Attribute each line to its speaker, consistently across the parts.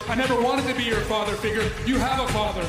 Speaker 1: I never wanted to be your father figure. You have a father.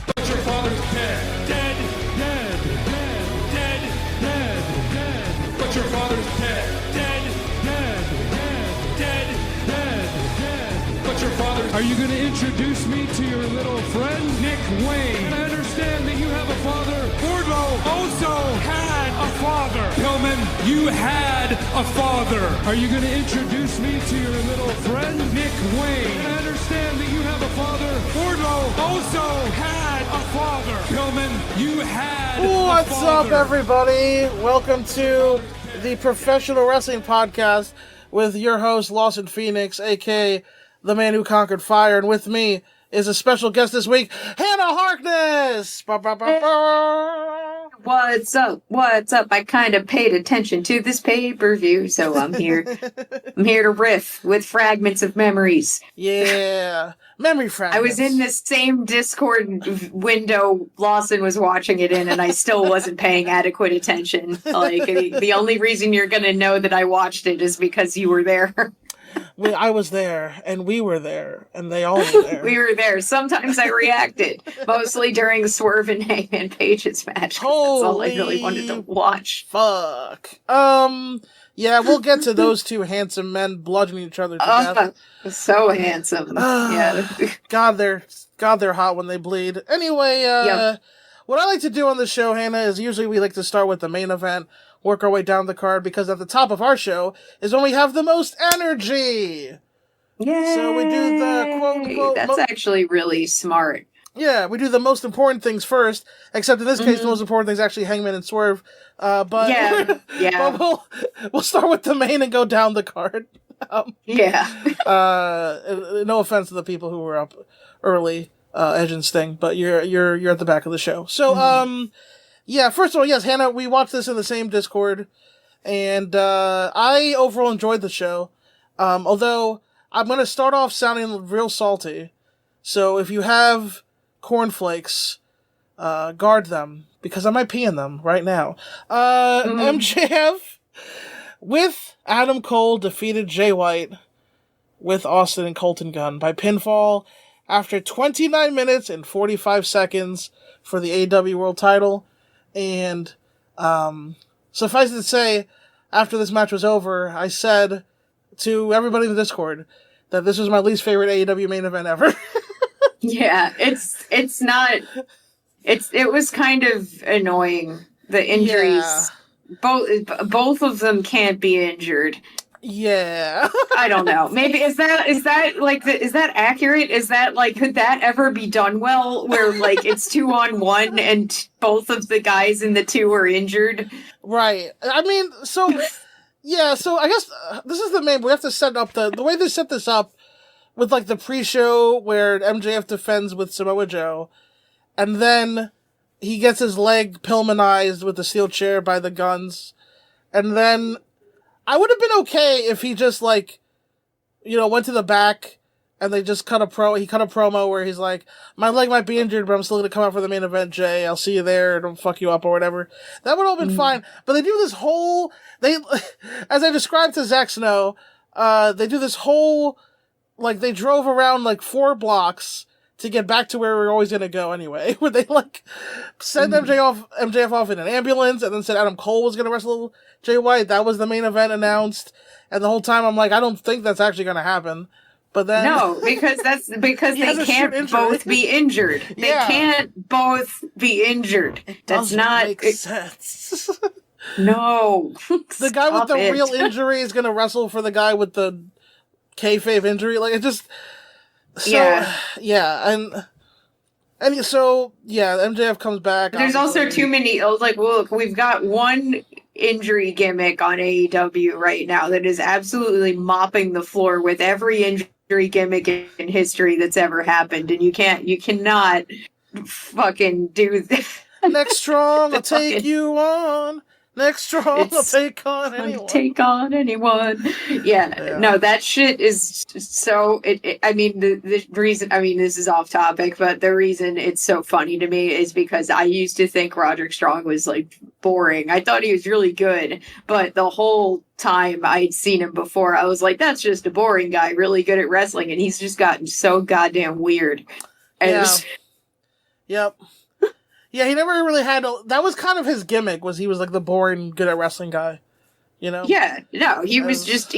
Speaker 1: But your father's dead. Dead. Dead. Dead. Dead. Dead. Dead. But your father's dead. Dead. Dead. Dead. Dead. Dead. Dead. But your father's... Are you going to introduce me to your little friend, Nick Wayne? I understand that you have a father. Wardlow also had a father. Pillman, you had a father. Are you going to introduce me to your little friend, Nick Wayne? I understand that you have a father. Wardlow also had a father. Pillman, you had a father.
Speaker 2: What's up, everybody? Welcome to the Professional Wrestling Podcast with your host, Lawson Phoenix, a.k.a. the man who conquered fire. And with me is a special guest this week, Hannah Harkness!
Speaker 3: What's up? What's up? I kind of paid attention to this pay-per-view, so I'm here. I'm here to riff with fragments of memories.
Speaker 2: Yeah, memory fragments.
Speaker 3: I was in this same Discord window Lawson was watching it in, and I still wasn't paying adequate attention. Like, the only reason you're going to know that I watched it is because you were there.
Speaker 2: I was there, and we were there, and they all were there.
Speaker 3: We were there. Sometimes I reacted, mostly during the Swerve and Hangman Page's match. That's all I really wanted to watch.
Speaker 2: Fuck. Yeah, we'll get to those two handsome men bludgeoning each other to death.
Speaker 3: So handsome. Yeah.
Speaker 2: God, they're hot when they bleed. Anyway, What I like to do on the show, Hannah, is usually we like to start with the main event, work our way down the card, because at the top of our show is when we have the most energy.
Speaker 3: Yay!
Speaker 2: So we do the quote-unquote...
Speaker 3: That's actually really smart.
Speaker 2: Yeah, we do the most important things first, except in this case, the most important thing is actually Hangman and Swerve. But but we'll start with the main and go down the card. No offense to the people who were up early, Edge and Sting, but you're at the back of the show. So, first of all, yes, Hannah, we watched this in the same Discord, and I overall enjoyed the show. Although I'm going to start off sounding real salty, so if you have cornflakes, guard them, because I might pee in them right now. MJF with Adam Cole defeated Jay White with Austin and Colton Gunn by pinfall after 29 minutes and 45 seconds for the AEW World title. And suffice it to say, after this match was over, I said to everybody in the Discord that this was my least favorite AEW main event ever.
Speaker 3: Yeah, it was kind of annoying. The injuries, both of them can't be injured.
Speaker 2: Yeah.
Speaker 3: I don't know. Maybe is that accurate? Is that like, could that ever be done well where like it's 2-on-1 and both of the guys in the two are injured?
Speaker 2: Right. I mean, so I guess this is the main, we have to set up the way they set this up with like the pre-show where MJF defends with Samoa Joe, and then he gets his leg Pillmanized with the steel chair by the Guns, and then I would have been okay if he just like, went to the back and they just cut a promo where he's like, my leg might be injured, but I'm still going to come out for the main event, Jay. I'll see you there. Don't fuck you up or whatever. That would have been fine. But they do this whole, as I described to Zack Snow, they do this whole, like, they drove around like 4 blocks to get back to where we were always going to go anyway, where they like sent MJF off in an ambulance and then said Adam Cole was going to wrestle Jay White. That was the main event announced. And the whole time I'm like, I don't think that's actually going to happen. But then
Speaker 3: no, because they can't both be injured. They can't both be injured. That's not
Speaker 2: make sense.
Speaker 3: No.
Speaker 2: The guy with the real injury is going to wrestle for the guy with the kayfabe injury. Like, it just... MJF comes back.
Speaker 3: There's also too many, like, look, we've got one injury gimmick on AEW right now that is absolutely mopping the floor with every injury gimmick in history that's ever happened, and you cannot fucking do this.
Speaker 2: Next Strong, I'll take you on. Nick Strong will take on anyone.
Speaker 3: Take on anyone. Yeah. No, that shit is so. I mean, the reason. I mean, this is off topic, but the reason it's so funny to me is because I used to think Roderick Strong was like boring. I thought he was really good, but the whole time I'd seen him before, I was like, that's just a boring guy, really good at wrestling, and he's just gotten so goddamn weird. And
Speaker 2: Yep. Yeah, he never really had... that was kind of his gimmick, was he was like the boring, good at wrestling guy. You know?
Speaker 3: Yeah, no, he was just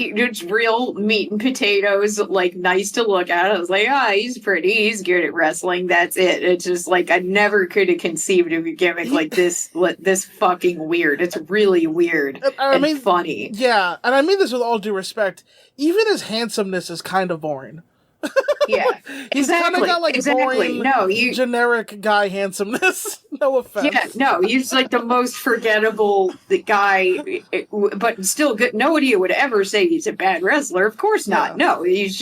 Speaker 3: real meat and potatoes, like, nice to look at. I was like, he's pretty, he's good at wrestling, that's it. It's just like, I never could have conceived of a gimmick like this fucking weird. It's really weird and funny.
Speaker 2: Yeah, and I mean this with all due respect. Even his handsomeness is kind of boring.
Speaker 3: Yeah,
Speaker 2: he's kind of got like boring, generic guy handsomeness. No offense.
Speaker 3: Yeah, no, he's like the most forgettable guy, but still good. Nobody would ever say he's a bad wrestler. Of course not. Yeah. No, he was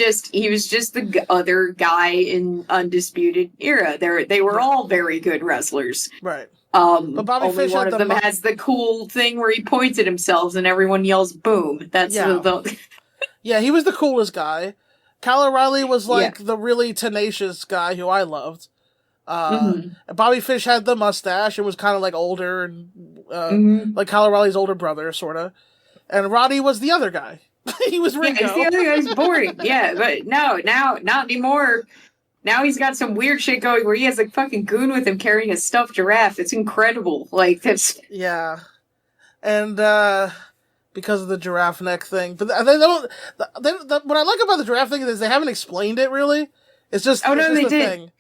Speaker 3: just the other guy in Undisputed Era. They were all very good wrestlers.
Speaker 2: Right.
Speaker 3: But Bobby only Fish one of them has the cool thing where he points at himself and everyone yells "boom." That's
Speaker 2: yeah, he was the coolest guy. Kyle O'Reilly was like the really tenacious guy who I loved. Bobby Fish had the mustache and was kind of like older and like Kyle O'Reilly's older brother, sort of. And Roddy was the other guy. He was Ringo.
Speaker 3: Yeah, the other guy's boring. Yeah, but no, now not anymore. Now he's got some weird shit going where he has a fucking goon with him carrying a stuffed giraffe. It's incredible. Like that's
Speaker 2: and because of the giraffe neck thing. But they don't... what I like about the giraffe thing is they haven't explained it, really. It's just,
Speaker 3: they did.
Speaker 2: Thing.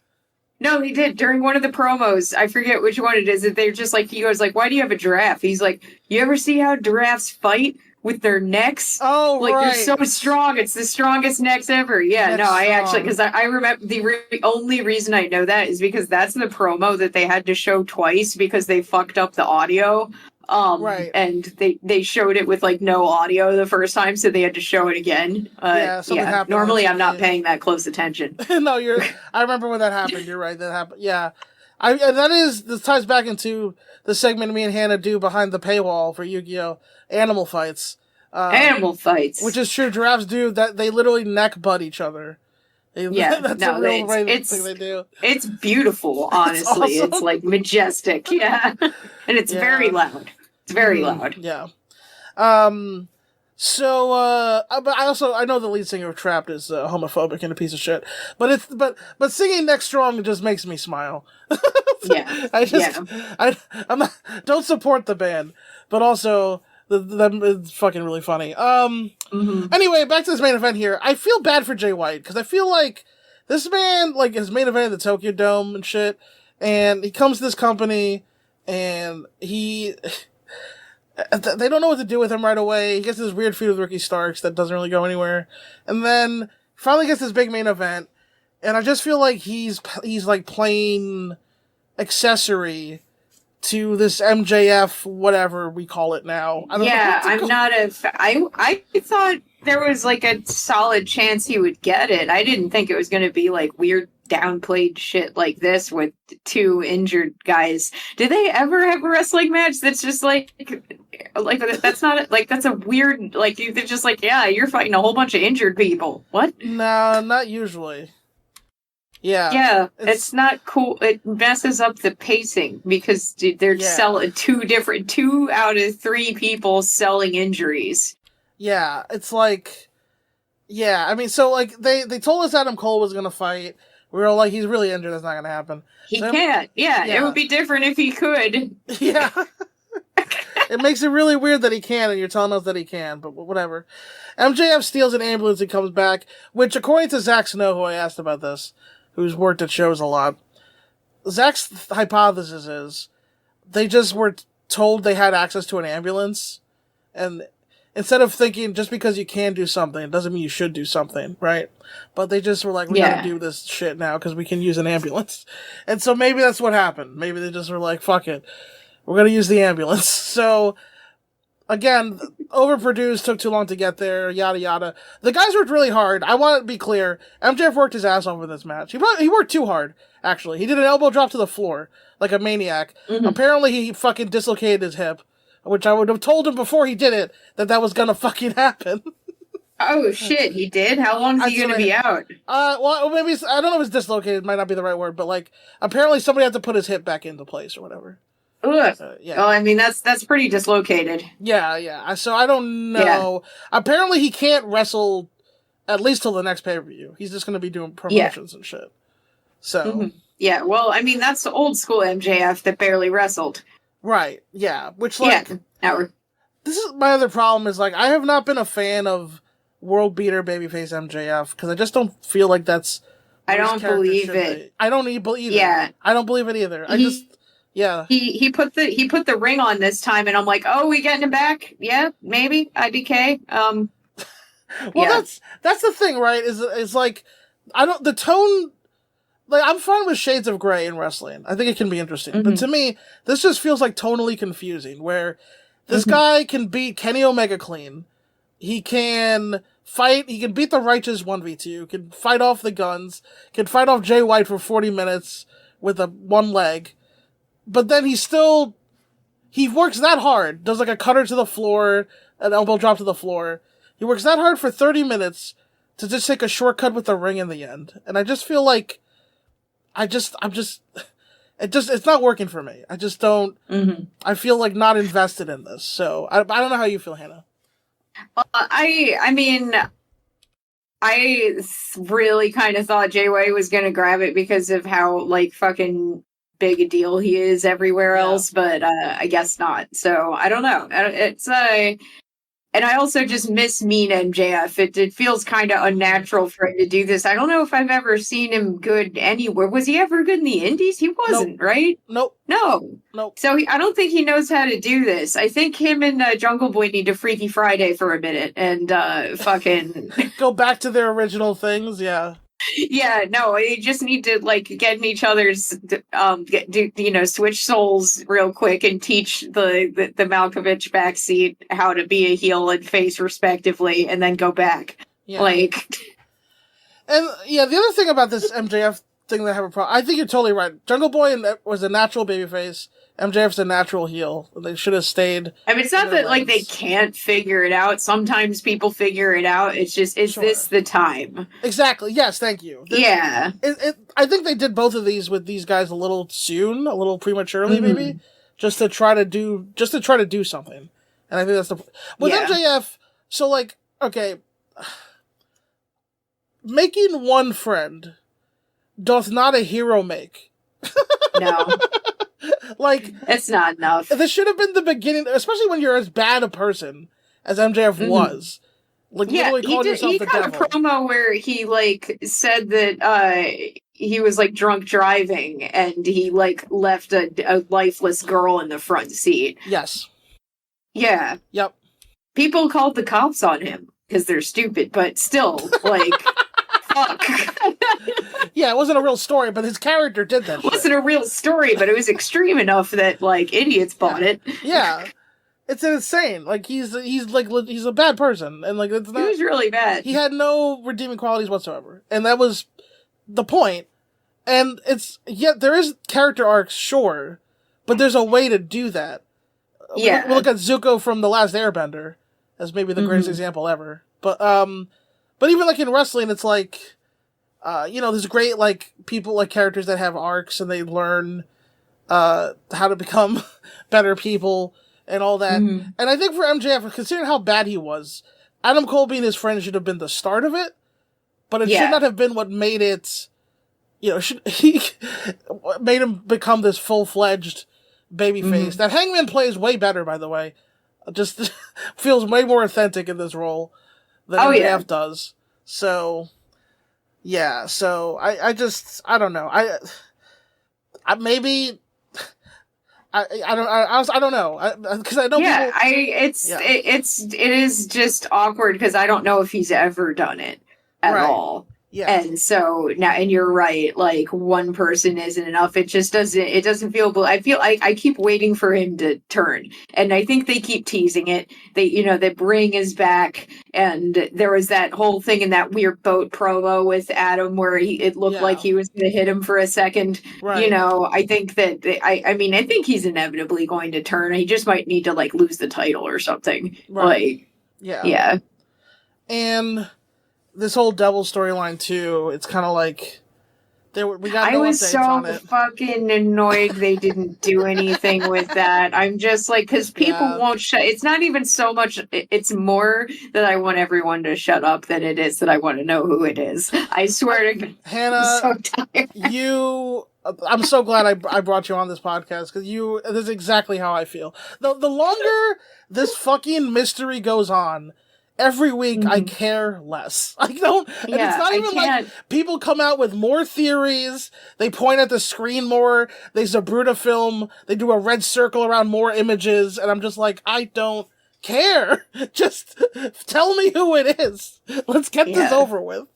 Speaker 3: No, he did. During one of the promos, I forget which one it is, that they're just like, he goes like, why do you have a giraffe? He's like, you ever see how giraffes fight with their necks?
Speaker 2: Oh,
Speaker 3: like,
Speaker 2: right.
Speaker 3: They're so strong. It's the strongest necks ever. Yeah, I actually... Because I remember the only reason I know that is because that's the promo that they had to show twice because they fucked up the audio.
Speaker 2: Right.
Speaker 3: And they showed it with like no audio the first time, so they had to show it again.
Speaker 2: Happened.
Speaker 3: Normally I'm not paying that close attention.
Speaker 2: No, I remember when that happened. You're right. That happened. Yeah. This ties back into the segment me and Hannah do behind the paywall for Yu-Gi-Oh! Animal fights.
Speaker 3: Animal fights.
Speaker 2: Which is true. Giraffes do that. They literally neck butt each other. That's a real thing they do.
Speaker 3: It's beautiful, honestly. It's awesome. It's like majestic. Yeah. And it's very loud. It's very loud.
Speaker 2: Yeah. But I know the lead singer of Trapped is homophobic and a piece of shit. But singing Next Strong just makes me smile.
Speaker 3: Yeah.
Speaker 2: I'm not, don't support the band, but also it's fucking really funny. Anyway, back to this main event here. I feel bad for Jay White because I feel like this man, like his main event at the Tokyo Dome and shit, and he comes to this company and they don't know what to do with him right away. He gets this weird feud with Ricky Starks that doesn't really go anywhere. And then finally gets this big main event. And I just feel like he's like playing accessory to this MJF, whatever we call it now.
Speaker 3: I thought there was like a solid chance he would get it. I didn't think it was going to be like weird downplayed shit like this with two injured guys. Did they ever have a wrestling match that's just like that's not like that's a weird like they're just like you're fighting a whole bunch of injured people. What?
Speaker 2: No, not usually.
Speaker 3: Yeah, it's not cool. It messes up the pacing because they're selling two out of three people selling injuries.
Speaker 2: Yeah, it's like, I mean, so like they told us Adam Cole was gonna fight. We were like, he's really injured. That's not gonna happen.
Speaker 3: He can't. Yeah, it would be different if he could.
Speaker 2: Yeah. It makes it really weird that he can, and you're telling us that he can, but whatever. MJF steals an ambulance and comes back, which, according to Zack Snow, who I asked about this, who's worked at shows a lot, Zack's hypothesis is they just were told they had access to an ambulance, and instead of thinking just because you can do something, it doesn't mean you should do something, right? But they just were like, we gotta do this shit now because we can use an ambulance. And so maybe that's what happened. Maybe they just were like, fuck it. We're gonna use the ambulance. So, again, overproduced, took too long to get there, yada yada. The guys worked really hard. I want to be clear. MJF worked his ass off with this match. He worked too hard, actually. He did an elbow drop to the floor, like a maniac. Mm-hmm. Apparently he fucking dislocated his hip, which I would have told him before he did it that was gonna fucking happen.
Speaker 3: Oh shit, he did? How long is he gonna be out?
Speaker 2: Well, maybe I don't know if it's dislocated. Might not be the right word, but like apparently somebody had to put his hip back into place or whatever.
Speaker 3: Ugh.
Speaker 2: Yeah.
Speaker 3: Well, I mean that's pretty dislocated.
Speaker 2: Yeah. So I don't know. Yeah. Apparently he can't wrestle at least till the next pay-per-view. He's just gonna be doing promotions and shit. So
Speaker 3: yeah. Well, I mean that's old school MJF that barely wrestled.
Speaker 2: Right. Yeah. Which like this is my other problem is like I have not been a fan of world beater babyface MJF because I just don't feel like that's.
Speaker 3: I don't believe it.
Speaker 2: I don't believe it.
Speaker 3: Yeah.
Speaker 2: I don't believe it either.
Speaker 3: He put the ring on this time, and I'm like, oh, we getting him back? Yeah, maybe IDK.
Speaker 2: Well, that's the thing, right? Is like the tone. Like I'm fine with shades of gray in wrestling. I think it can be interesting, but to me, this just feels like tonally confusing. Where this guy can beat Kenny Omega clean. He can fight. He can beat the Righteous 1v2. Can fight off the Guns. Can fight off Jay White for 40 minutes with one leg. But then he works that hard. Does like a cutter to the floor, an elbow drop to the floor. He works that hard for 30 minutes to just take a shortcut with the ring in the end. And I just feel like, it's not working for me. I just don't, I feel like not invested in this. So I don't know how you feel, Hannah.
Speaker 3: I mean, I really kind of thought Jay White was going to grab it because of how, like, fucking big a deal he is everywhere else, but I guess not. So, I don't know. It's, and I also just miss mean MJF. It feels kind of unnatural for him to do this. I don't know if I've ever seen him good anywhere. Was he ever good in the Indies? He wasn't, right?
Speaker 2: Nope.
Speaker 3: No. So I don't think he knows how to do this. I think him and Jungle Boy need to Freaky Friday for a minute and fucking
Speaker 2: go back to their original things. Yeah.
Speaker 3: Yeah, no, they just need to like get in each other's, switch souls real quick and teach the Malkovich backseat how to be a heel and face respectively, and then go back.
Speaker 2: Yeah.
Speaker 3: Like,
Speaker 2: and yeah, the other thing about this MJF thing that I have a problem. I think you're totally right. Jungle Boy was a natural babyface. MJF's a natural heel. They should have stayed.
Speaker 3: I mean, it's not that like they can't figure it out. Sometimes people figure it out. It's just, this the time?
Speaker 2: Exactly. Yes. Thank you.
Speaker 3: Yeah.
Speaker 2: I think they did both of these with these guys a little soon, a little prematurely, maybe, just to try to do something. And I think that's with MJF. So like, okay, making one friend doth not a hero make.
Speaker 3: No.
Speaker 2: Like,
Speaker 3: it's not enough.
Speaker 2: This should have been the beginning, especially when you're as bad a person as MJF was. Like, literally calling yourself the devil.
Speaker 3: He got a promo where he, like, said that, he was, like, drunk driving, and he, like, left a lifeless girl in the front seat.
Speaker 2: Yes.
Speaker 3: Yeah.
Speaker 2: Yep.
Speaker 3: People called the cops on him, because they're stupid, but still, like... Fuck.
Speaker 2: Yeah, it wasn't a real story, but his character did that. It
Speaker 3: wasn't a real story, but it was extreme enough that like idiots bought it.
Speaker 2: Yeah, it's insane. Like he's a bad person, and like it's not.
Speaker 3: He was really bad.
Speaker 2: He had no redeeming qualities whatsoever, and that was the point. And there is character arcs, sure, but there's a way to do that.
Speaker 3: Yeah,
Speaker 2: we look at Zuko from The Last Airbender as maybe the greatest example ever, But even like in wrestling, it's like, there's great like people like characters that have arcs and they learn how to become better people and all that. And I think for MJF, considering how bad he was, Adam Cole being his friend should have been the start of it, but it should not have been what made it. He made him become this full-fledged babyface. That Hangman plays way better, by the way. Just feels way more authentic in this role than MJF does. So, yeah. So I don't know. I don't know. Because I know.
Speaker 3: Yeah, it is just awkward because I don't know if he's ever done it at all.
Speaker 2: Yeah.
Speaker 3: And so now, and you're right, like one person isn't enough. It just doesn't feel, I keep waiting for him to turn. And I think they keep teasing it. The Bring is back. And there was that whole thing in that weird boat promo with Adam where it looked like he was going to hit him for a second.
Speaker 2: Right.
Speaker 3: I think that, I think he's inevitably going to turn. He just might need to like lose the title or something.
Speaker 2: Right.
Speaker 3: Yeah.
Speaker 2: And this whole Devil storyline too, it's kind of like we got no
Speaker 3: I was
Speaker 2: updates
Speaker 3: so
Speaker 2: on it.
Speaker 3: fucking annoyed they didn't do anything with that. I'm just like, because people won't shut. It's not even so much. It's more that I want everyone to shut up than it is that I want to know who it is. I swear to God,
Speaker 2: Hannah,
Speaker 3: I'm so tired.
Speaker 2: I'm so glad I brought you on this podcast because this is exactly how I feel. The longer this fucking mystery goes on, every week I care less. I don't, and it's not even like people come out with more theories, they point at the screen more, they Zabruta film, they do a red circle around more images, and I'm just like, I don't care. Just tell me who it is. Let's get this over with.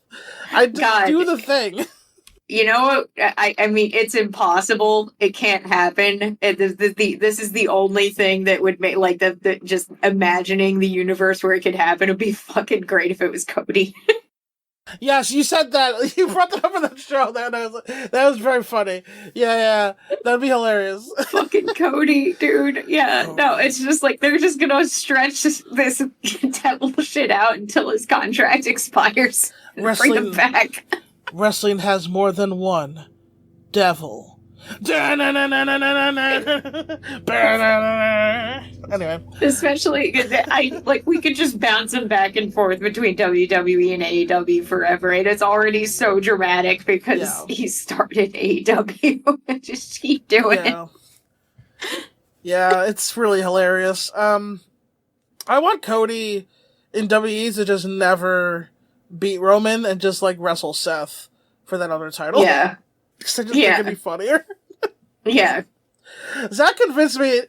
Speaker 2: Do the thing.
Speaker 3: You know, I mean, it's impossible. It can't happen. This is the only thing that would make, like, just imagining the universe where it could happen would be fucking great if it was Cody.
Speaker 2: Yes, you said that. You brought that up in the show. That was very funny. Yeah, that'd be hilarious.
Speaker 3: Fucking Cody, dude. Yeah, no, it's just like they're just gonna stretch this devil shit out until his contract expires. And bring him back.
Speaker 2: Wrestling has more than one devil. Anyway.
Speaker 3: Especially because we could just bounce him back and forth between WWE and AEW forever, and it's already so dramatic because he started AEW and just keep doing it.
Speaker 2: Yeah, it's really hilarious. I want Cody in WWE to just never beat Roman and just like wrestle Seth for that other title.
Speaker 3: Yeah.
Speaker 2: Because I just think it'd be funnier.
Speaker 3: Yeah.
Speaker 2: Zach convinced me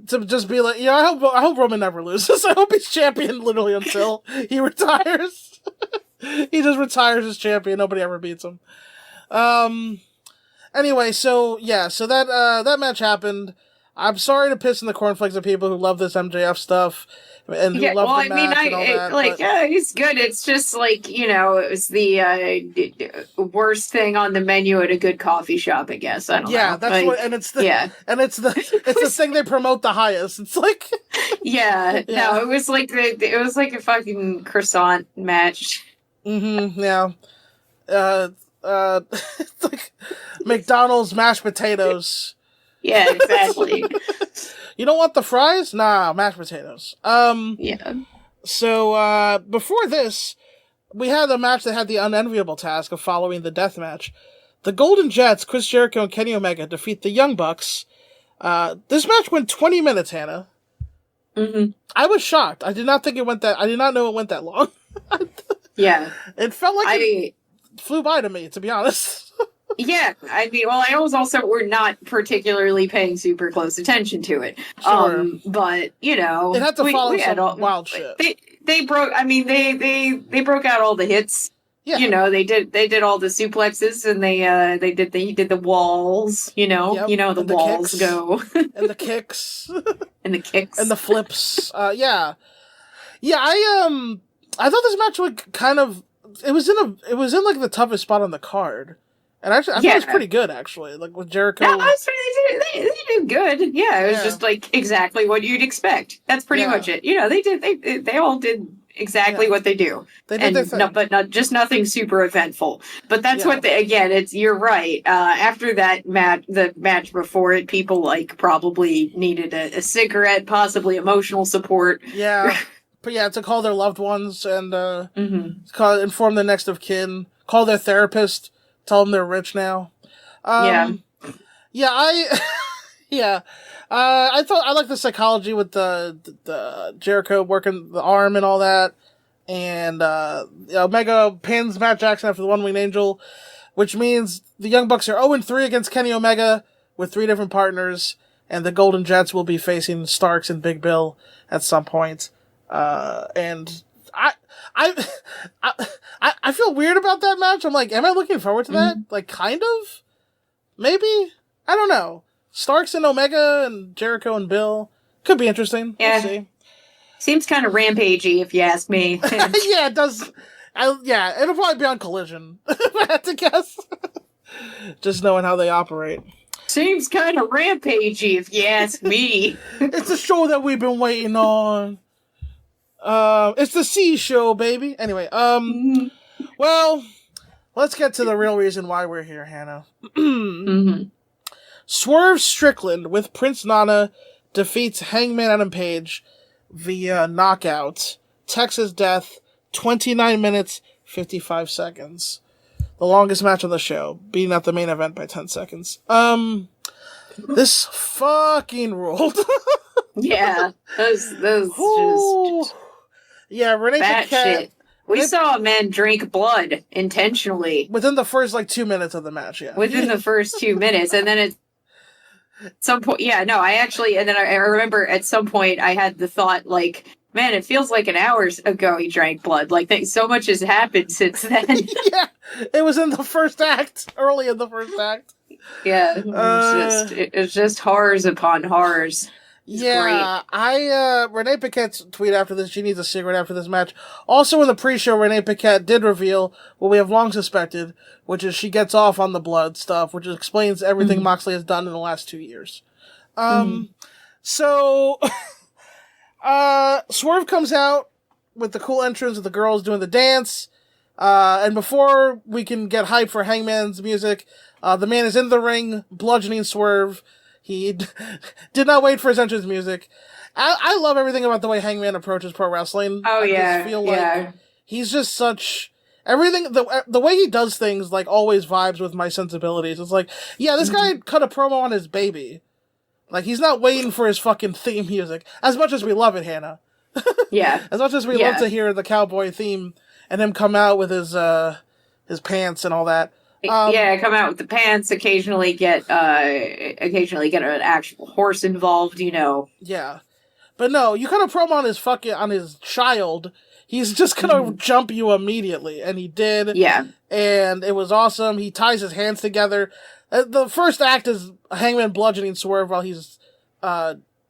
Speaker 2: to just be like, I hope Roman never loses. I hope he's champion literally until he retires. He just retires as champion. Nobody ever beats him. Anyway, so that match happened. I'm sorry to piss in the cornflakes of people who love this MJF stuff and who love the match and all that.
Speaker 3: He's good. It's just like, it was the worst thing on the menu at a good coffee shop, I guess. I don't know.
Speaker 2: Yeah, that's what, and it's the thing they promote the highest. It's like,
Speaker 3: no, it was like a fucking croissant match.
Speaker 2: Yeah. It's like McDonald's mashed potatoes.
Speaker 3: Yeah, exactly.
Speaker 2: You don't want the fries? Nah, mashed potatoes. So, before this, we had a match that had the unenviable task of following the death match. The Golden Jets, Chris Jericho and Kenny Omega, defeat the Young Bucks. This match went 20 minutes, Hannah. I was shocked. I did not know it went that long.
Speaker 3: Yeah.
Speaker 2: It felt like it flew by to me, to be honest.
Speaker 3: Yeah, I mean, we're not particularly paying super close attention to it.
Speaker 2: Sure.
Speaker 3: But it
Speaker 2: had to follow some wild shit.
Speaker 3: They broke out all the hits. Yeah. They did all the suplexes and he did the walls, the walls
Speaker 2: kicks.
Speaker 3: go.
Speaker 2: And the kicks.
Speaker 3: And the kicks.
Speaker 2: And the flips. Yeah, I thought this match would kind of, it was in like the toughest spot on the card. And actually, I thought it was pretty good, actually. Like, with Jericho.
Speaker 3: No, they did good. Yeah, it was just, like, exactly what you'd expect. That's pretty much it. They all did exactly what they do.
Speaker 2: They did their thing.
Speaker 3: But not just nothing super eventful. But that's what you're right. After that the match before it, people, like, probably needed a cigarette, possibly emotional support.
Speaker 2: Yeah. But to call their loved ones and inform the next of kin, call their therapist, tell them they're rich now. I thought I liked the psychology with the Jericho working the arm and all that, and Omega pins Matt Jackson after the One Winged Angel, which means the Young Bucks are 0-3 against Kenny Omega with 3 different partners, and the Golden Jets will be facing Starks and Big Bill at some point. And I, I feel weird about that match. I'm like, am I looking forward to that? Like, kind of? Maybe? I don't know. Starks and Omega and Jericho and Bill. Could be interesting.
Speaker 3: Yeah.
Speaker 2: We'll see.
Speaker 3: Seems kind of rampagey, if you ask me.
Speaker 2: Yeah, it does. Yeah, it'll probably be on Collision, if I had to guess. Just knowing how they operate.
Speaker 3: Seems kind of rampagey, if you ask me.
Speaker 2: It's a show that we've been waiting on. It's the C show, baby. Anyway, well, let's get to the real reason why we're here, Hannah. Swerve Strickland with Prince Nana defeats Hangman Adam Page via knockout. Texas Death, 29 minutes, 55 seconds. The longest match on the show, beating out the main event by 10 seconds. This fucking ruled.
Speaker 3: Yeah, those just
Speaker 2: yeah, Renee
Speaker 3: bad
Speaker 2: Paquette.
Speaker 3: shit. We saw a man drink blood intentionally
Speaker 2: Within the first, 2 minutes of the match, yeah.
Speaker 3: within the first 2 minutes, and then at some point, and then I remember at some point I had the thought, man, it feels like an hour ago he drank blood. So much has happened since then.
Speaker 2: Yeah, it was in the first act, early in the first act.
Speaker 3: Yeah, it's just horrors upon horrors. It's
Speaker 2: yeah, Renee Paquette's tweet after this, she needs a cigarette after this match. Also in the pre-show, Renee Paquette did reveal what we have long suspected, which is she gets off on the blood stuff, which explains everything Moxley has done in the last 2 years. So, Swerve comes out with the cool entrance of the girls doing the dance, and before we can get hype for Hangman's music, the man is in the ring, bludgeoning Swerve. He did not wait for his entrance music. I love everything about the way Hangman approaches pro wrestling.
Speaker 3: Oh,
Speaker 2: I
Speaker 3: yeah.
Speaker 2: just feel like he's just such... Everything, the way he does things, always vibes with my sensibilities. It's this guy cut a promo on his baby. He's not waiting for his fucking theme music. As much as we love it, Hannah.
Speaker 3: Yeah.
Speaker 2: As much as we love to hear the cowboy theme and him come out with his pants and all that.
Speaker 3: Come out with the pants, occasionally get an actual horse involved,
Speaker 2: Yeah. But no, you cut a promo on his child, he's just gonna jump you immediately. And he did.
Speaker 3: Yeah.
Speaker 2: And it was awesome. He ties his hands together. The first act is Hangman bludgeoning Swerve while he's,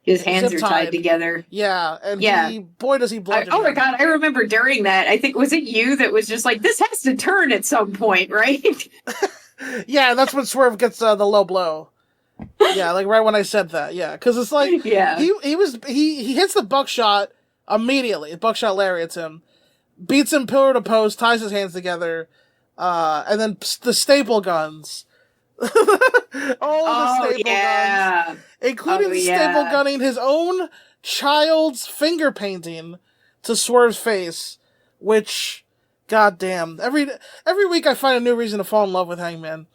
Speaker 3: his hands are tied together.
Speaker 2: Yeah, and boy does he bludgeon.
Speaker 3: Oh my god, I remember during that, I think, was it you that was just this has to turn at some point, right?
Speaker 2: Yeah, that's when Swerve gets the low blow. Yeah, right when I said that, yeah. Because it's he hits the buckshot immediately. Buckshot lariats him. Beats him pillar to post, ties his hands together, and then the staple guns. The staple guns, including staple gunning his own child's finger painting to Swerve's face, which, goddamn, every week I find a new reason to fall in love with Hangman.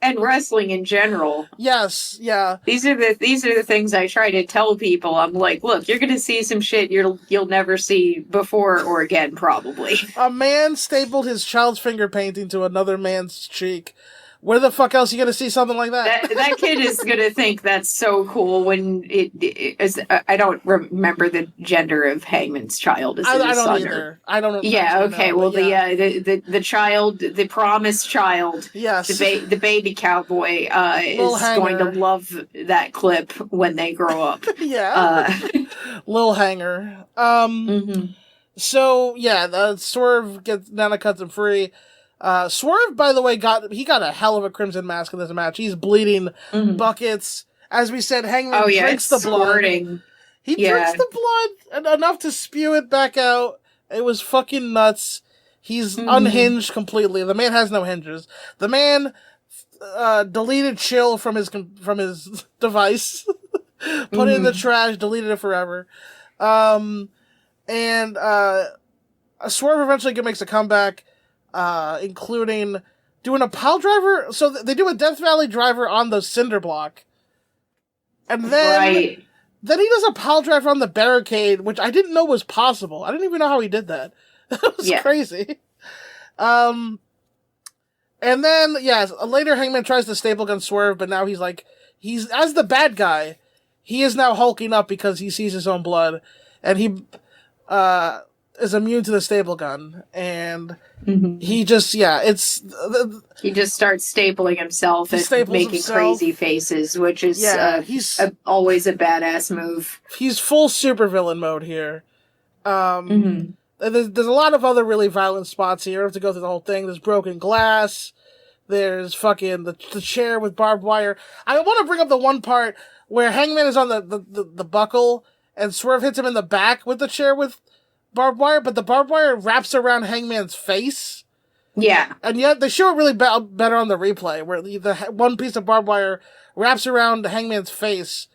Speaker 3: And wrestling in general.
Speaker 2: Yes, yeah.
Speaker 3: These are the things I try to tell people. I'm like, look, you're gonna see some shit you'll never see before or again, probably.
Speaker 2: A man stapled his child's finger painting to another man's cheek. Where the fuck else are you gonna see something like that?
Speaker 3: That kid is gonna think that's so cool when it is. I don't remember the gender of Hangman's child. Is
Speaker 2: I
Speaker 3: don't
Speaker 2: son
Speaker 3: either.
Speaker 2: Or, I don't.
Speaker 3: Yeah. Okay.
Speaker 2: Know,
Speaker 3: well,
Speaker 2: the
Speaker 3: child, the promised child.
Speaker 2: Yes.
Speaker 3: The baby cowboy is going to love that clip when they grow up.
Speaker 2: Yeah. Lil Hanger. So yeah, the Swerve gets Nana cuts him free. Swerve, by the way, got a hell of a Crimson Mask in this match. He's bleeding buckets. As we said, Hangman drinks the blood. He drinks the blood and enough to spew it back out. It was fucking nuts. He's unhinged completely. The man has no hinges. The man deleted Chill from his device, put it in the trash, deleted it forever. And Swerve eventually makes a comeback. Including doing a pile driver. So they do a Death Valley driver on the cinder block. And then he does a pile driver on the barricade, which I didn't know was possible. I didn't even know how he did that. It was crazy. And then, later Hangman tries to staple gun Swerve, but now he's as the bad guy, he is now hulking up because he sees his own blood. And he is immune to the staple gun, and
Speaker 3: Mhm.
Speaker 2: he just
Speaker 3: He just starts stapling himself and making
Speaker 2: himself.
Speaker 3: crazy faces, which is
Speaker 2: he's
Speaker 3: always a badass move.
Speaker 2: he's full supervillain mode here.
Speaker 3: Mm-hmm.
Speaker 2: There's a lot of other really violent spots here. I don't have to go through the whole thing. There's broken glass. There's fucking the chair with barbed wire. I want to bring up the one part where Hangman is on the buckle and Swerve hits him in the back with the chair with barbed wire, but the barbed wire wraps around Hangman's face.
Speaker 3: Yeah.
Speaker 2: And yet they show it really better on the replay, where the one piece of barbed wire wraps around Hangman's face.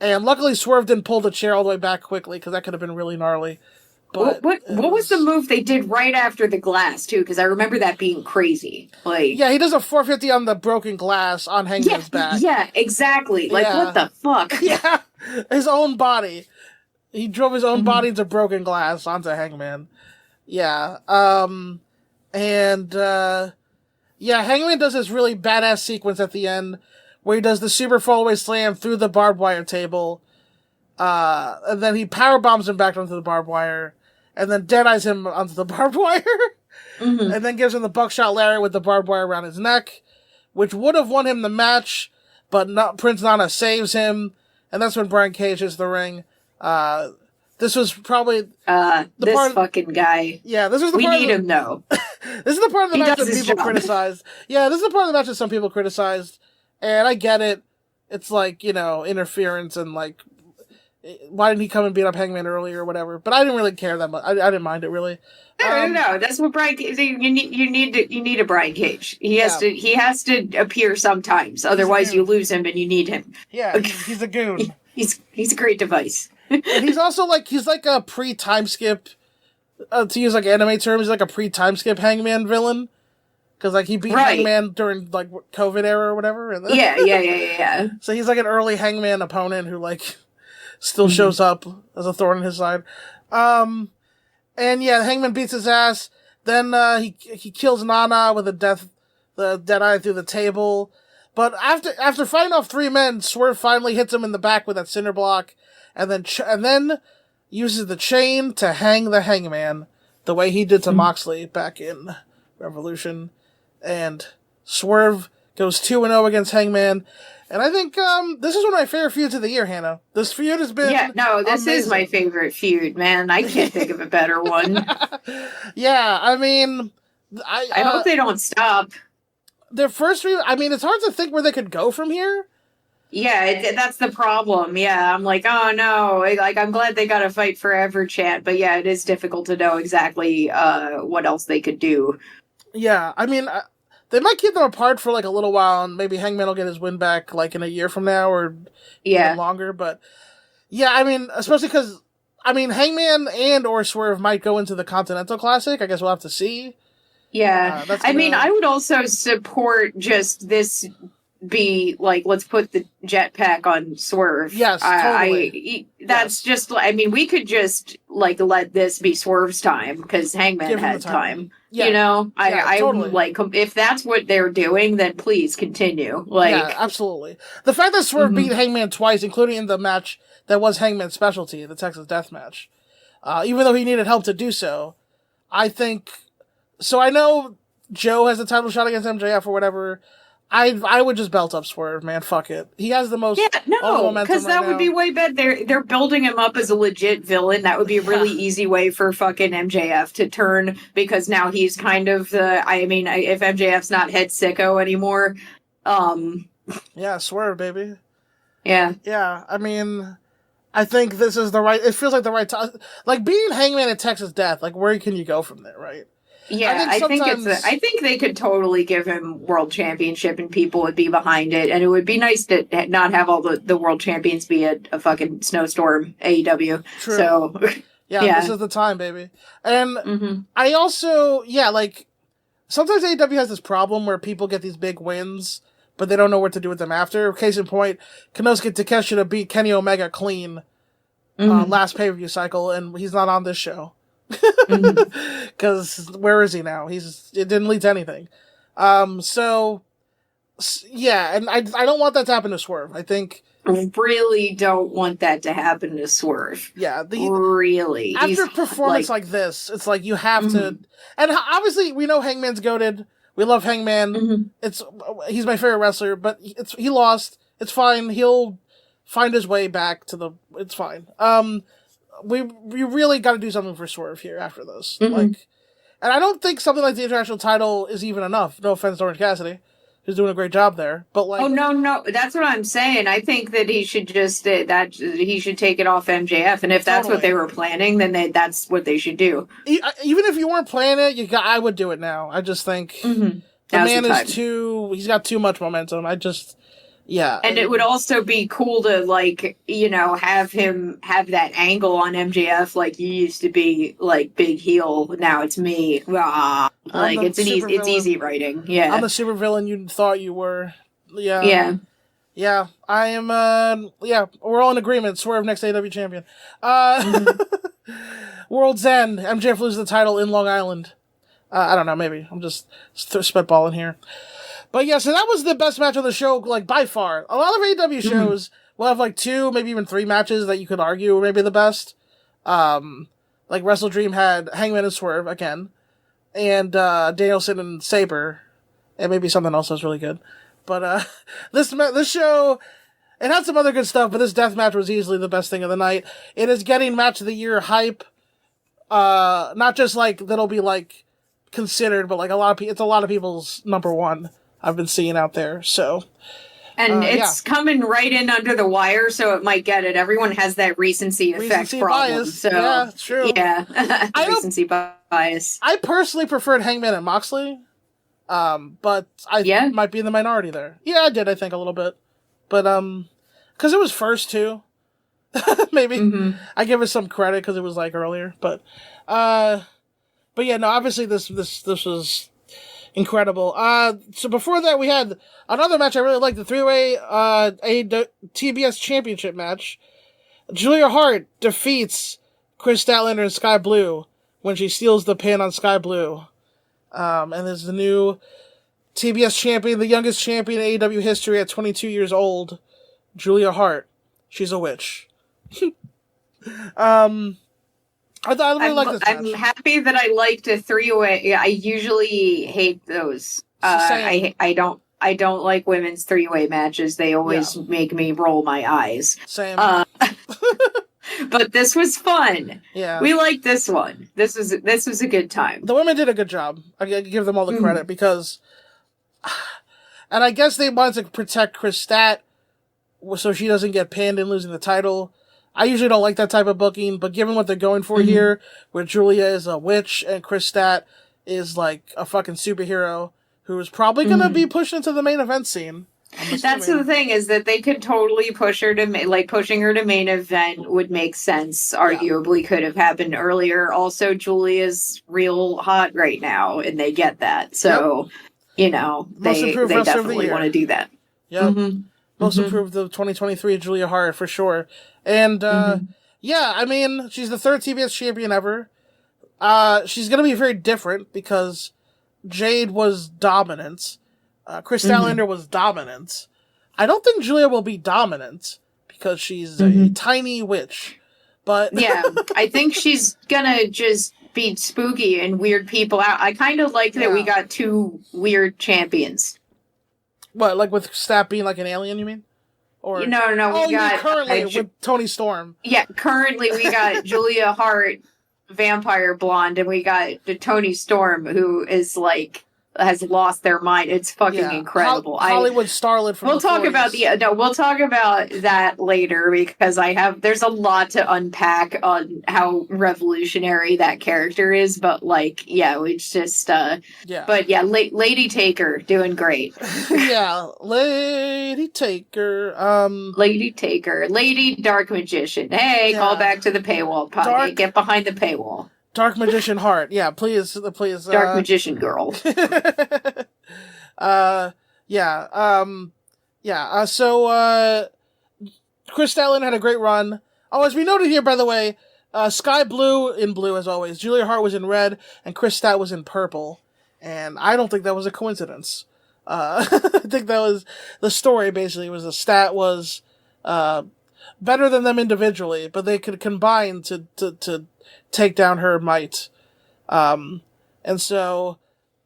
Speaker 2: And luckily Swerve didn't pull the chair all the way back quickly, because that could have been really gnarly. But
Speaker 3: what was the move they did right after the glass too? Because I remember that being crazy. Like,
Speaker 2: yeah, he does a 450 on the broken glass on Hangman's back.
Speaker 3: Yeah, exactly. Like, what the fuck?
Speaker 2: Yeah, his own body. He drove his own body into broken glass onto Hangman. Yeah, Hangman does this really badass sequence at the end where he does the super fallaway slam through the barbed wire table. And then he power bombs him back onto the barbed wire, and then dead-eyes him onto the barbed wire, and then gives him the buckshot lariat with the barbed wire around his neck, which would have won him the match, but Prince Nana saves him, and that's when Brian Cage hits the ring. This was probably
Speaker 3: this fucking guy.
Speaker 2: Yeah, this was the
Speaker 3: we
Speaker 2: part
Speaker 3: need him though.
Speaker 2: This is the part of the match that people criticized. Yeah, this is the part of the match that some people criticized, and I get it. It's like, interference and like, why didn't he come and beat up Hangman earlier or whatever? But I didn't really care that much. I didn't mind it really.
Speaker 3: No. That's what Brian. You need a Brian Cage. He has to appear sometimes. Otherwise, you lose him and you need him.
Speaker 2: Yeah, he's a goon.
Speaker 3: He's a great device.
Speaker 2: And he's also like a pre-time skip. To use like anime terms, he's like a pre-time skip Hangman villain. Because like he beat Hangman during like COVID era or whatever. And
Speaker 3: Yeah.
Speaker 2: So he's like an early Hangman opponent who like still shows up as a thorn in his side. And yeah, Hangman beats his ass. Then he kills Nana with the dead eye through the table. But after fighting off three men, Swerve finally hits him in the back with that cinder block, and then uses the chain to hang the Hangman, the way he did to Moxley back in Revolution. And Swerve goes 2-0 against Hangman. And I think this is one of my favorite feuds of the year, Hannah. This feud has been
Speaker 3: this
Speaker 2: amazing.
Speaker 3: is my favorite feud, man. I can't think of a better one.
Speaker 2: Yeah, I mean,
Speaker 3: I hope they don't stop.
Speaker 2: Their first feud, I mean, it's hard to think where they could go from here.
Speaker 3: Yeah, that's the problem. Yeah, I'm like, oh no, like I'm glad they got a fight forever chant, but yeah, it is difficult to know exactly what else they could do.
Speaker 2: Yeah, I mean, they might keep them apart for like a little while, and maybe Hangman will get his win back like in a year from now or even longer. But yeah, I mean, especially because Hangman and or Swerve might go into the Continental Classic. I guess we'll have to see.
Speaker 3: Yeah, I mean, I would also support just this be like, let's put the jetpack on Swerve.
Speaker 2: Yes, totally.
Speaker 3: That's just, I mean, we could just like let this be Swerve's time because Hangman had time.
Speaker 2: Yeah.
Speaker 3: I
Speaker 2: totally.
Speaker 3: like, if that's what they're doing, then please continue. Like,
Speaker 2: yeah, absolutely. The fact that Swerve beat Hangman twice, including in the match that was Hangman's specialty, the Texas Death Match, even though he needed help to do so, I think. So I know Joe has a title shot against MJF or whatever. I would just belt up Swerve, man. Fuck it. He has the most.
Speaker 3: Yeah, no, because that would be way better. They're building him up as a legit villain. That would be a really easy way for fucking MJF to turn, because now he's kind of the. I mean, if MJF's not head sicko anymore,
Speaker 2: yeah, Swerve, baby.
Speaker 3: Yeah.
Speaker 2: Yeah, I mean, I think this is the right. It feels like the right time. Like being Hangman at Texas Death. Like, where can you go from there, right?
Speaker 3: Yeah, I think they could totally give him world championship and people would be behind it, and it would be nice to not have all the world champions be a fucking snowstorm AEW.
Speaker 2: True.
Speaker 3: So
Speaker 2: yeah, this is the time, baby. And I also like sometimes AEW has this problem where people get these big wins, but they don't know what to do with them after. Case in point, Konosuke Takeshita beat Kenny Omega clean last pay-per-view cycle, and he's not on this show. Because where is he now? It didn't lead to anything. So yeah, and I don't want that to happen to Swerve. I think
Speaker 3: really don't want that to happen to Swerve.
Speaker 2: Yeah,
Speaker 3: really.
Speaker 2: After a performance like this, it's like you have to. And obviously, we know Hangman's goated. We love Hangman. He's my favorite wrestler, but he lost. It's fine. He'll find his way back to the. It's fine. We really got to do something for Swerve here after this. Like, and I don't think something like the international title is even enough. No offense to Orange Cassidy, who's doing a great job there. But like,
Speaker 3: oh no, that's what I'm saying. I think that he should just he should take it off MJF, and if that's what they were planning, then that's what they should do.
Speaker 2: Even if you weren't planning it, I would do it now. I just think the man is he's got too much momentum. And
Speaker 3: it would also be cool to, like, you know, have him have that angle on MJF, like, you used to be, like, big heel, now it's me. Rah. Like, it's easy writing. Yeah.
Speaker 2: I'm the super villain you thought you were. Yeah. Yeah. I am, we're all in agreement. Swerve next AEW champion. World's End. MJF loses the title in Long Island. I don't know, maybe. I'm just spitballing here. But yeah, so that was the best match of the show, like, by far. A lot of AEW shows will have, like, 2, maybe even 3 matches that you could argue were maybe the best. Like, Wrestle Dream had Hangman and Swerve, again. And, Danielson and Sabre. And maybe something else that was really good. But, this show, it had some other good stuff, but this death match was easily the best thing of the night. It is getting match of the year hype. Not just, like, that'll be, like, considered, but, like, it's a lot of people's number one. I've been seeing out there, so.
Speaker 3: And it's coming right in under the wire, so it might get it. Everyone has that recency effect problem.
Speaker 2: Bias.
Speaker 3: So,
Speaker 2: yeah, true.
Speaker 3: Yeah, recency bias.
Speaker 2: I personally preferred Hangman and Moxley, but I might be in the minority there. Yeah, I did, I think, a little bit. But, because it was first, too. Maybe. I give it some credit, because it was, like, earlier. But yeah, no, obviously this was incredible. So before that, we had another match I really liked, the 3-way TBS Championship match. Julia Hart defeats Chris Statlander and Sky Blue when she steals the pin on Sky Blue. And there's the new TBS champion, the youngest champion in AEW history at 22 years old, Julia Hart. She's a witch. I really like this match.
Speaker 3: I'm happy that I liked a 3-way. I usually hate those. I don't like women's 3-way matches. They always make me roll my eyes.
Speaker 2: Same.
Speaker 3: But this was fun.
Speaker 2: Yeah,
Speaker 3: we liked this one. This was a good time.
Speaker 2: The women did a good job. I give them all the credit because, and I guess they wanted to protect Chris Stat so she doesn't get pinned and losing the title. I usually don't like that type of booking, but given what they're going for here, where Julia is a witch and Chris Stat is like a fucking superhero who is probably going to be pushed into the main event scene.
Speaker 3: That's the thing, is that they could totally push her to, pushing her to main event would make sense. Arguably could have happened earlier. Also, Julia's real hot right now, and they get that. So, you know, they definitely want to do that.
Speaker 2: Yeah. Most improved of 2023, Julia Hart, for sure. And, yeah, I mean, she's the 3rd TBS champion ever. She's gonna be very different because Jade was dominant. Chris Statlander was dominant. I don't think Julia will be dominant because she's a tiny witch. But
Speaker 3: yeah, I think she's gonna just be spooky and weird people out. I kind of like that we got 2 weird champions.
Speaker 2: What, like with Stat being like an alien, you mean? Or
Speaker 3: no, we got
Speaker 2: currently with Tony Storm.
Speaker 3: Yeah, currently we got Julia Hart, Vampire Blonde, and we got Tony Storm, who is like has lost their mind. It's fucking incredible.
Speaker 2: Hollywood starlet from
Speaker 3: we'll talk about we'll talk about that later because there's a lot to unpack on how revolutionary that character is, but it's just but yeah, Lady Taker doing great.
Speaker 2: Yeah, Lady Taker.
Speaker 3: Lady Dark Magician. Hey, call back to the paywall pocket. Get behind the paywall.
Speaker 2: Dark Magician Heart. Yeah, please.
Speaker 3: Dark Magician Girl. So,
Speaker 2: Chris Statlander had a great run. Oh, as we noted here, by the way, Sky Blue in blue, as always. Julia Hart was in red, and Chris Stat was in purple. And I don't think that was a coincidence. I think that was the story, basically, was the Stat was better than them individually, but they could combine to take down her might. And so,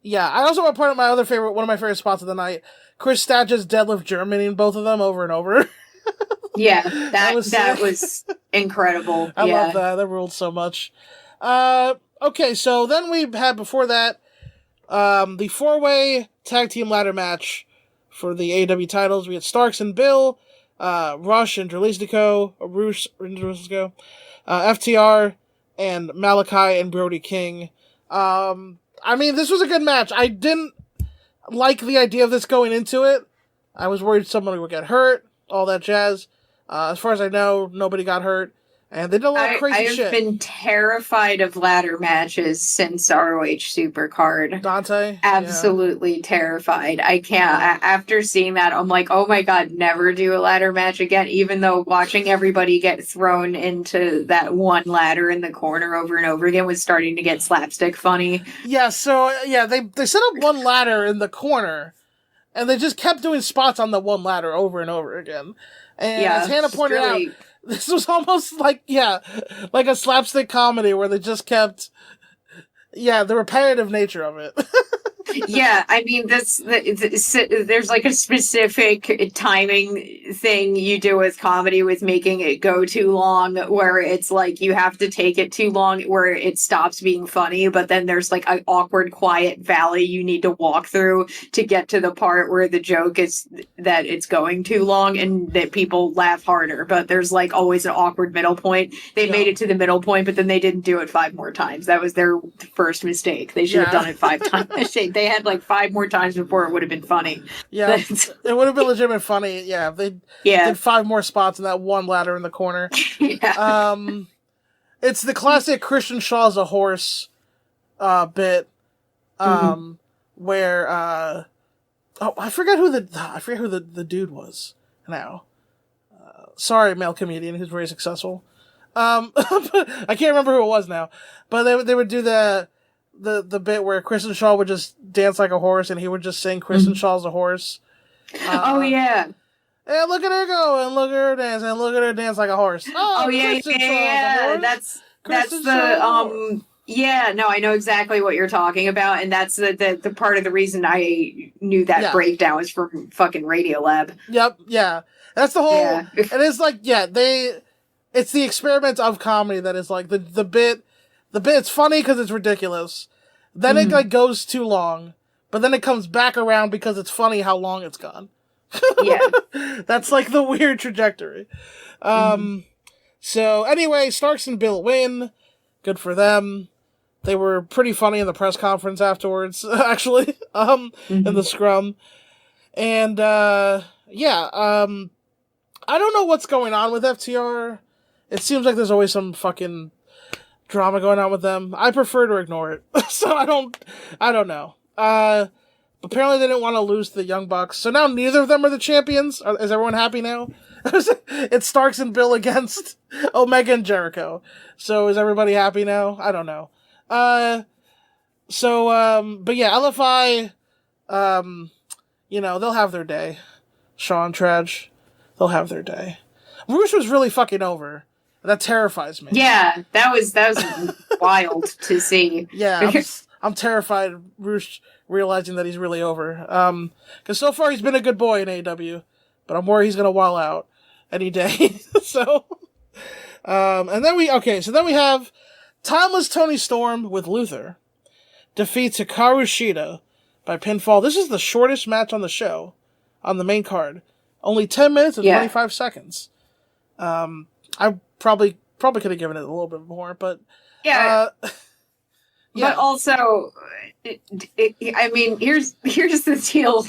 Speaker 2: yeah, I also want to point out one of my favorite spots of the night. Chris Statch's deadlift Germany, both of them over and over.
Speaker 3: Yeah, that was incredible.
Speaker 2: I love that. That ruled so much. Okay, so then we had before that the 4-way tag team ladder match for the AEW titles. We had Starks and Bill, Rush and Dralistico, FTR, and Malachi and Brody King. I mean, this was a good match. I didn't like the idea of this going into it. I was worried somebody would get hurt, all that jazz. As far as I know, nobody got hurt. And they did a lot of crazy shit.
Speaker 3: I've been terrified of ladder matches since ROH Supercard.
Speaker 2: Dante?
Speaker 3: Absolutely terrified. I can't. After seeing that, I'm like, oh my god, never do a ladder match again, even though watching everybody get thrown into that one ladder in the corner over and over again was starting to get slapstick funny.
Speaker 2: Yeah, so, yeah, they set up one ladder in the corner, and they just kept doing spots on the one ladder over and over again. And as Hannah pointed out, this was almost like a slapstick comedy where they just kept, the repetitive nature of it.
Speaker 3: Yeah, I mean, there's like a specific timing thing you do with comedy with making it go too long, where it's like you have to take it too long where it stops being funny, but then there's like an awkward, quiet valley you need to walk through to get to the part where the joke is that it's going too long and that people laugh harder, but there's like always an awkward middle point. They made it to the middle point, but then they didn't do it 5 more times. That was their first mistake. They should have done it 5 times. They had like 5 more times before it would have been funny.
Speaker 2: Yeah, it would have been legitimate funny. Yeah, if they did 5 more spots in that one ladder in the corner.
Speaker 3: Yeah.
Speaker 2: It's the classic Christian Shaw's a horse bit, where I forget who the dude was now. Sorry, male comedian who's very successful. I can't remember who it was now, but they would do the bit where Kristen Shaw would just dance like a horse, and he would just sing "Kristen Shaw's a horse."
Speaker 3: Oh yeah.
Speaker 2: And look at her go, and look at her dance, and look at her dance like a horse.
Speaker 3: Oh yeah. That's the Yeah, no, I know exactly what you're talking about, and that's the part of the reason I knew that breakdown was from fucking Radiolab.
Speaker 2: Yep, yeah. That's the whole... Yeah. And it's like, it's the experiment of comedy that is like, the bit, it's funny because it's ridiculous. Then it like goes too long, but then it comes back around because it's funny how long it's gone. Yeah. That's like the weird trajectory. So anyway, Starks and Bill win. Good for them. They were pretty funny in the press conference afterwards, actually, in the scrum. And, I don't know what's going on with FTR. It seems like there's always some fucking drama going on with them. I prefer to ignore it. So I don't know. Apparently they didn't want to lose to the Young Bucks. So now neither of them are the champions. Is everyone happy now? It's Starks and Bill against Omega and Jericho. So is everybody happy now? I don't know. But yeah, LFI, they'll have their day. Sean Trudge, they'll have their day. Roosh was really fucking over. That terrifies me.
Speaker 3: Yeah, that was wild to see.
Speaker 2: Yeah, I'm terrified of Roosh realizing that he's really over. Because so far he's been a good boy in AEW, but I'm worried he's gonna wall out any day. So, and then we have Timeless Tony Storm with Luther defeats Hikaru Shida by pinfall. This is the shortest match on the show, on the main card. Only 10 minutes and 25 seconds. I probably could have given it a little bit more, but... Yeah.
Speaker 3: But also, I mean, here's the deal.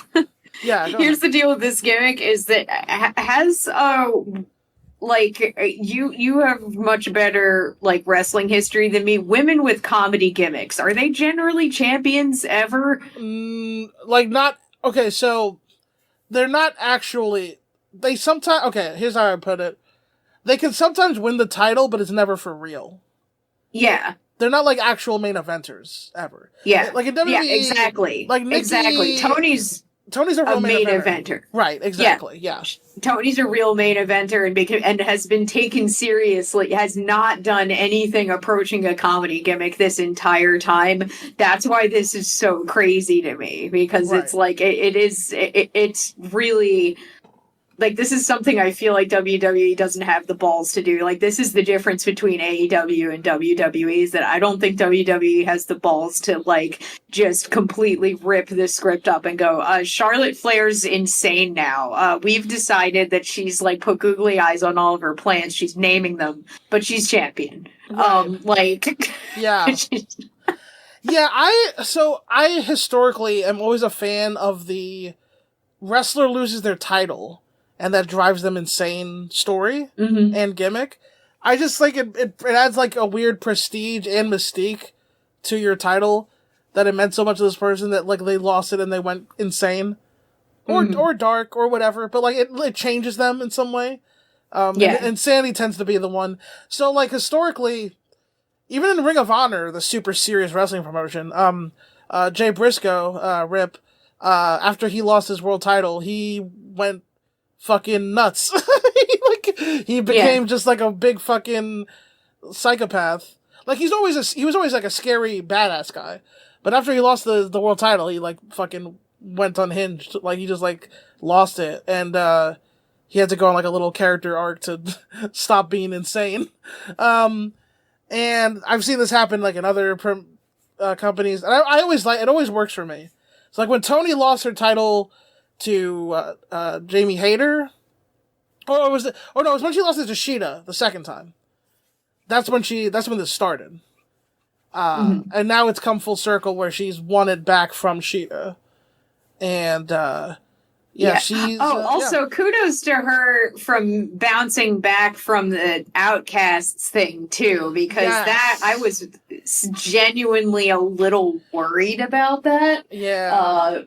Speaker 3: Here's the deal with this gimmick is that has... you have much better wrestling history than me. Women with comedy gimmicks, are they generally champions ever?
Speaker 2: Not okay. So they're not actually. They sometimes here's how I put it. They can sometimes win the title, but it's never for real. Yeah, they're not actual main eventers ever.
Speaker 3: Yeah,
Speaker 2: like in WWE.
Speaker 3: Yeah, exactly.
Speaker 2: Like Nikki,
Speaker 3: exactly. Tony's
Speaker 2: Tony's a real
Speaker 3: main
Speaker 2: eventer.
Speaker 3: eventer.
Speaker 2: Right, exactly. Yeah.
Speaker 3: Tony's a real main eventer and has been taken seriously, has not done anything approaching a comedy gimmick this entire time. That's why this is so crazy to me, because it's like, it's really... Like, this is something I feel like WWE doesn't have the balls to do. Like, this is the difference between AEW and WWE, is that I don't think WWE has the balls to, like, just completely rip the script up and go, Charlotte Flair's insane now. We've decided that she's, like, put googly eyes on all of her plans. She's naming them, but she's champion.
Speaker 2: Right. Yeah. Yeah, I historically am always a fan of the wrestler loses their title and that drives them insane story and gimmick. I just think it adds like a weird prestige and mystique to your title that it meant so much to this person that like they lost it and they went insane or dark or whatever. But like it changes them in some way. And insanity tends to be the one. So like historically, even in Ring of Honor, the super serious wrestling promotion, Jay Briscoe, Rip, after he lost his world title, he went fucking nuts. He became just like a big fucking psychopath. Like he was always like a scary badass guy, but after he lost the world title, he like fucking went unhinged. Like he just like lost it, and he had to go on like a little character arc to stop being insane. And I've seen this happen like in other companies, and I always like it. Always works for me. It's like when Tony lost her title to Jamie Hayter, or was it? Oh no, it was when she lost it to Sheeta the second time. That's when this started. And now it's come full circle where she's won it back from Sheeta, and she's.
Speaker 3: Also kudos to her from bouncing back from the Outcasts thing too, because that I was genuinely a little worried about that. Hell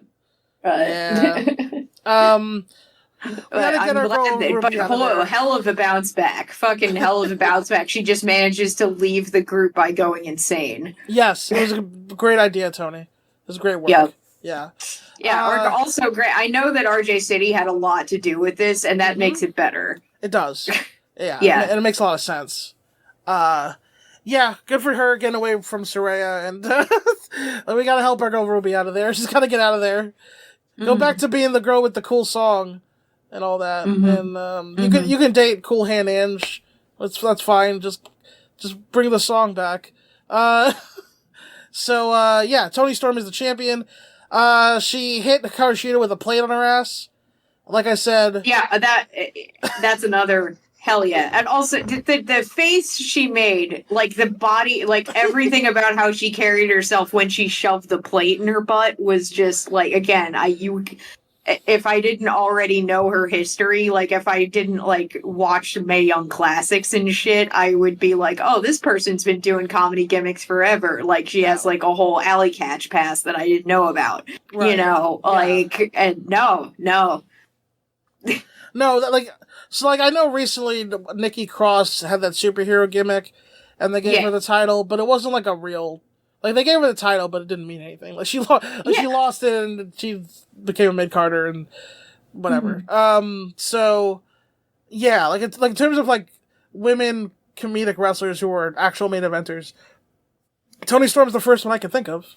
Speaker 3: of a bounce back. Fucking hell of a bounce back. She just manages to leave the group by going insane.
Speaker 2: Yes, it was a great idea, Tony. It was great work.
Speaker 3: Yep.
Speaker 2: Yeah.
Speaker 3: Also great. I know that RJ City had a lot to do with this, and that makes it better.
Speaker 2: It does. Yeah. And it makes a lot of sense. Good for her getting away from Saraya, and we gotta help our girl Ruby out of there. She's gotta get out of there. Go back to being the girl with the cool song and all that. And you can date Cool Hand Ange. That's fine. Just bring the song back. Tony Storm is the champion. She hit Hikaru Shida with a plate on her ass. Like I said.
Speaker 3: Yeah, that's another hell yeah. And also the face she made, like the body, like everything about how she carried herself when she shoved the plate in her butt was just like, again, if I didn't already know her history, like if I didn't like watch Mae Young Classics and shit, I would be like, oh, this person's been doing comedy gimmicks forever. Like she has like a whole alley catch pass that I didn't know about, you know, like, and no.
Speaker 2: I know recently Nikki Cross had that superhero gimmick, and they gave her the title, but it wasn't like a real. Like they gave her the title, but it didn't mean anything. Like she lost it, and she became a mid-carder and whatever. It's like in terms of like women comedic wrestlers who are actual main eventers, Toni Storm's the first one I can think of.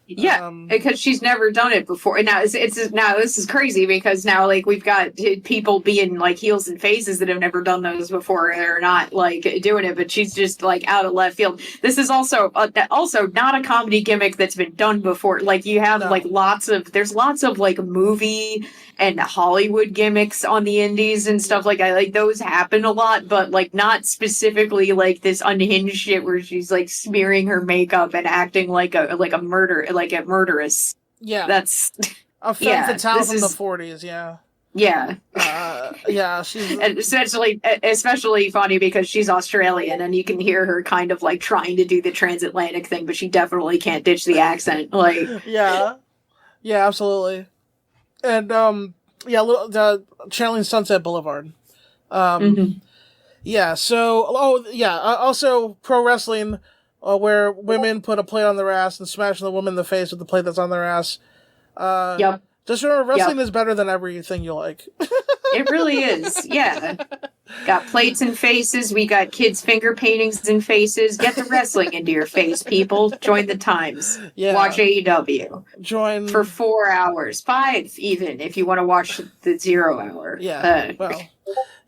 Speaker 3: Yeah, because she's never done it before. And now now this is crazy because now like we've got people being like heels and faces that have never done those before and are not like doing it, but she's just like out of left field. This is also not a comedy gimmick that's been done before. Like you have there's lots of like movie and Hollywood gimmicks on the indies and stuff like that. Like those happen a lot, but like not specifically like this unhinged shit where she's like smearing her makeup and acting like a murderess.
Speaker 2: Yeah,
Speaker 3: that's
Speaker 2: a femme fatale from the 40s. Yeah, she's
Speaker 3: and especially funny because she's Australian and you can hear her kind of like trying to do the transatlantic thing, but she definitely can't ditch the accent. Like
Speaker 2: yeah, absolutely. And the channeling Sunset Boulevard. Also pro wrestling. Where women put a plate on their ass and smash the woman in the face with the plate that's on their ass. Just remember, wrestling is better than everything you like.
Speaker 3: It really is. Yeah. Got plates and faces. We got kids' finger paintings and faces. Get the wrestling into your face, people. Join the times.
Speaker 2: Yeah.
Speaker 3: Watch AEW.
Speaker 2: Join
Speaker 3: for 4 hours, 5 even, if you want to watch the 0 hour.
Speaker 2: Yeah.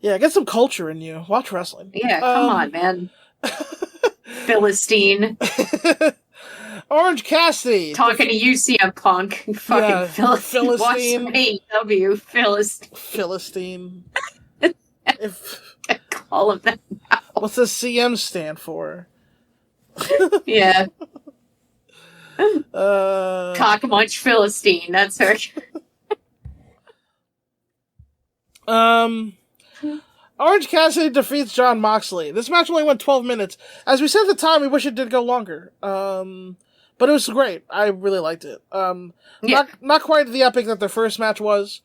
Speaker 2: Get some culture in you. Watch wrestling.
Speaker 3: Yeah, come on, man. Philistine.
Speaker 2: Orange Cassidy.
Speaker 3: Talking to you, CM Punk. You fucking Philistine. Watch some AEW,
Speaker 2: Philistine.
Speaker 3: Call him that now.
Speaker 2: What's the CM stand for?
Speaker 3: Yeah. Cock munch Philistine. That's her.
Speaker 2: Orange Cassidy defeats Jon Moxley. This match only went 12 minutes. As we said at the time, we wish it did go longer. But it was great. I really liked it. Not quite the epic that the first match was,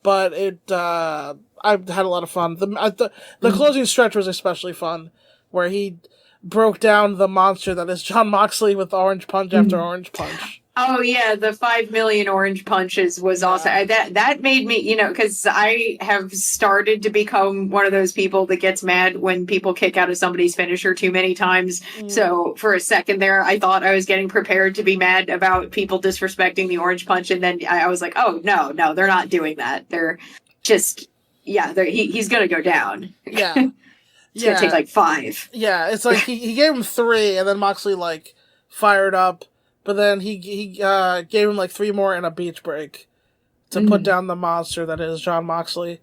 Speaker 2: but I had a lot of fun. The closing stretch was especially fun, where he broke down the monster that is Jon Moxley with orange punch after orange punch.
Speaker 3: Oh yeah, the 5 million orange punches was awesome. That made me, because I have started to become one of those people that gets mad when people kick out of somebody's finisher too many times. So for a second there, I thought I was getting prepared to be mad about people disrespecting the orange punch, and then I was like, oh no, they're not doing that. They're just he's gonna go down.
Speaker 2: Yeah.
Speaker 3: It's gonna take like 5.
Speaker 2: Yeah, it's like he gave him 3, and then Moxley fired up. But then he gave him 3 more and a beach break to put down the monster that is Jon Moxley,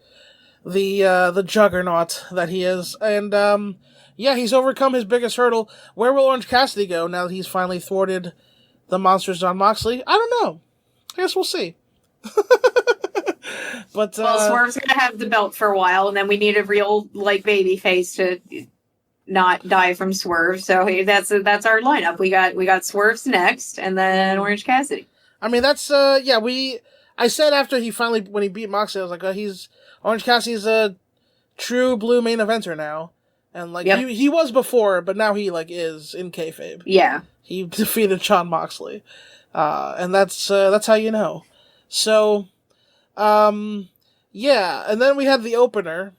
Speaker 2: the juggernaut that he is. And he's overcome his biggest hurdle. Where will Orange Cassidy go now that he's finally thwarted the monster's Jon Moxley? I don't know. I guess we'll see. But
Speaker 3: Swerve's gonna have the belt for a while, and then we need a real baby face to not die from Swerve. So that's our lineup. We got Swerve's next, and then Orange Cassidy.
Speaker 2: I mean, that's I said after when he beat Moxley, I was like, Orange Cassidy's a true blue main eventer now, and he was before, but now he is in kayfabe.
Speaker 3: Yeah,
Speaker 2: he defeated Jon Moxley, and that's how you know. So, and then we had the opener.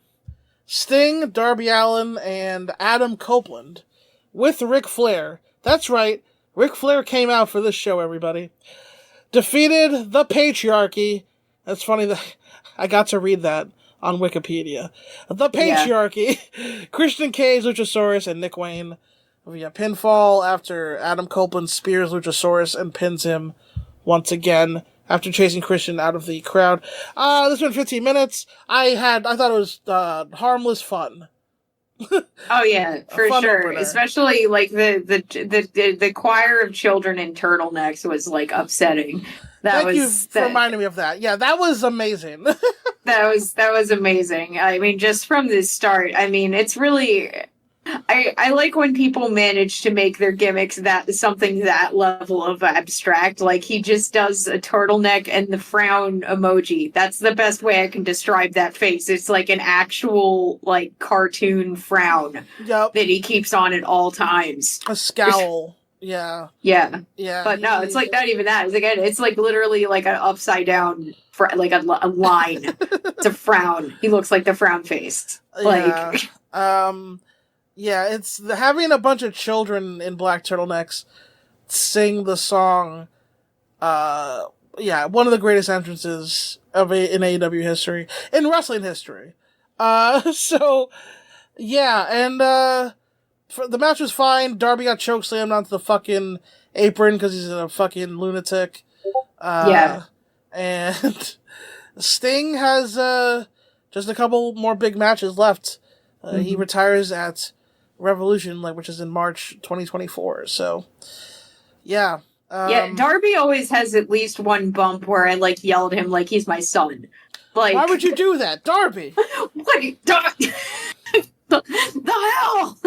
Speaker 2: Sting, Darby Allin, and Adam Copeland with Ric Flair. That's right, Ric Flair came out for this show, everybody. Defeated the Patriarchy. That's funny that I got to read that on Wikipedia. The Patriarchy. Yeah. Christian Cage, Luchasaurus, and Nick Wayne via pinfall after Adam Copeland spears Luchasaurus and pins him once again after chasing Christian out of the crowd. This went 15 minutes. I thought it was harmless fun.
Speaker 3: Oh yeah, for sure. Opener. Especially the choir of children in turtlenecks was upsetting.
Speaker 2: Thank you for reminding me of that. Yeah, that was amazing.
Speaker 3: that was amazing. I mean, just from the start. I mean, it's really. I like when people manage to make their gimmicks something that level of abstract. He just does a turtleneck and the frown emoji. That's the best way I can describe that face. It's an actual cartoon frown that he keeps on at all times.
Speaker 2: A scowl. Yeah.
Speaker 3: Yeah. But no, it's not even that. It's literally an upside down, a line. It's a frown. He looks like the frown face.
Speaker 2: Yeah, it's having a bunch of children in black turtlenecks sing the song. One of the greatest entrances in AEW history, in wrestling history. And the match was fine. Darby got chokeslammed onto the fucking apron because he's a fucking lunatic. And Sting has just a couple more big matches left. He retires at Revolution, which is in March 2024. So, yeah.
Speaker 3: Darby always has at least one bump where I yell at him like he's my son.
Speaker 2: Why would you do that, Darby?
Speaker 3: What the hell?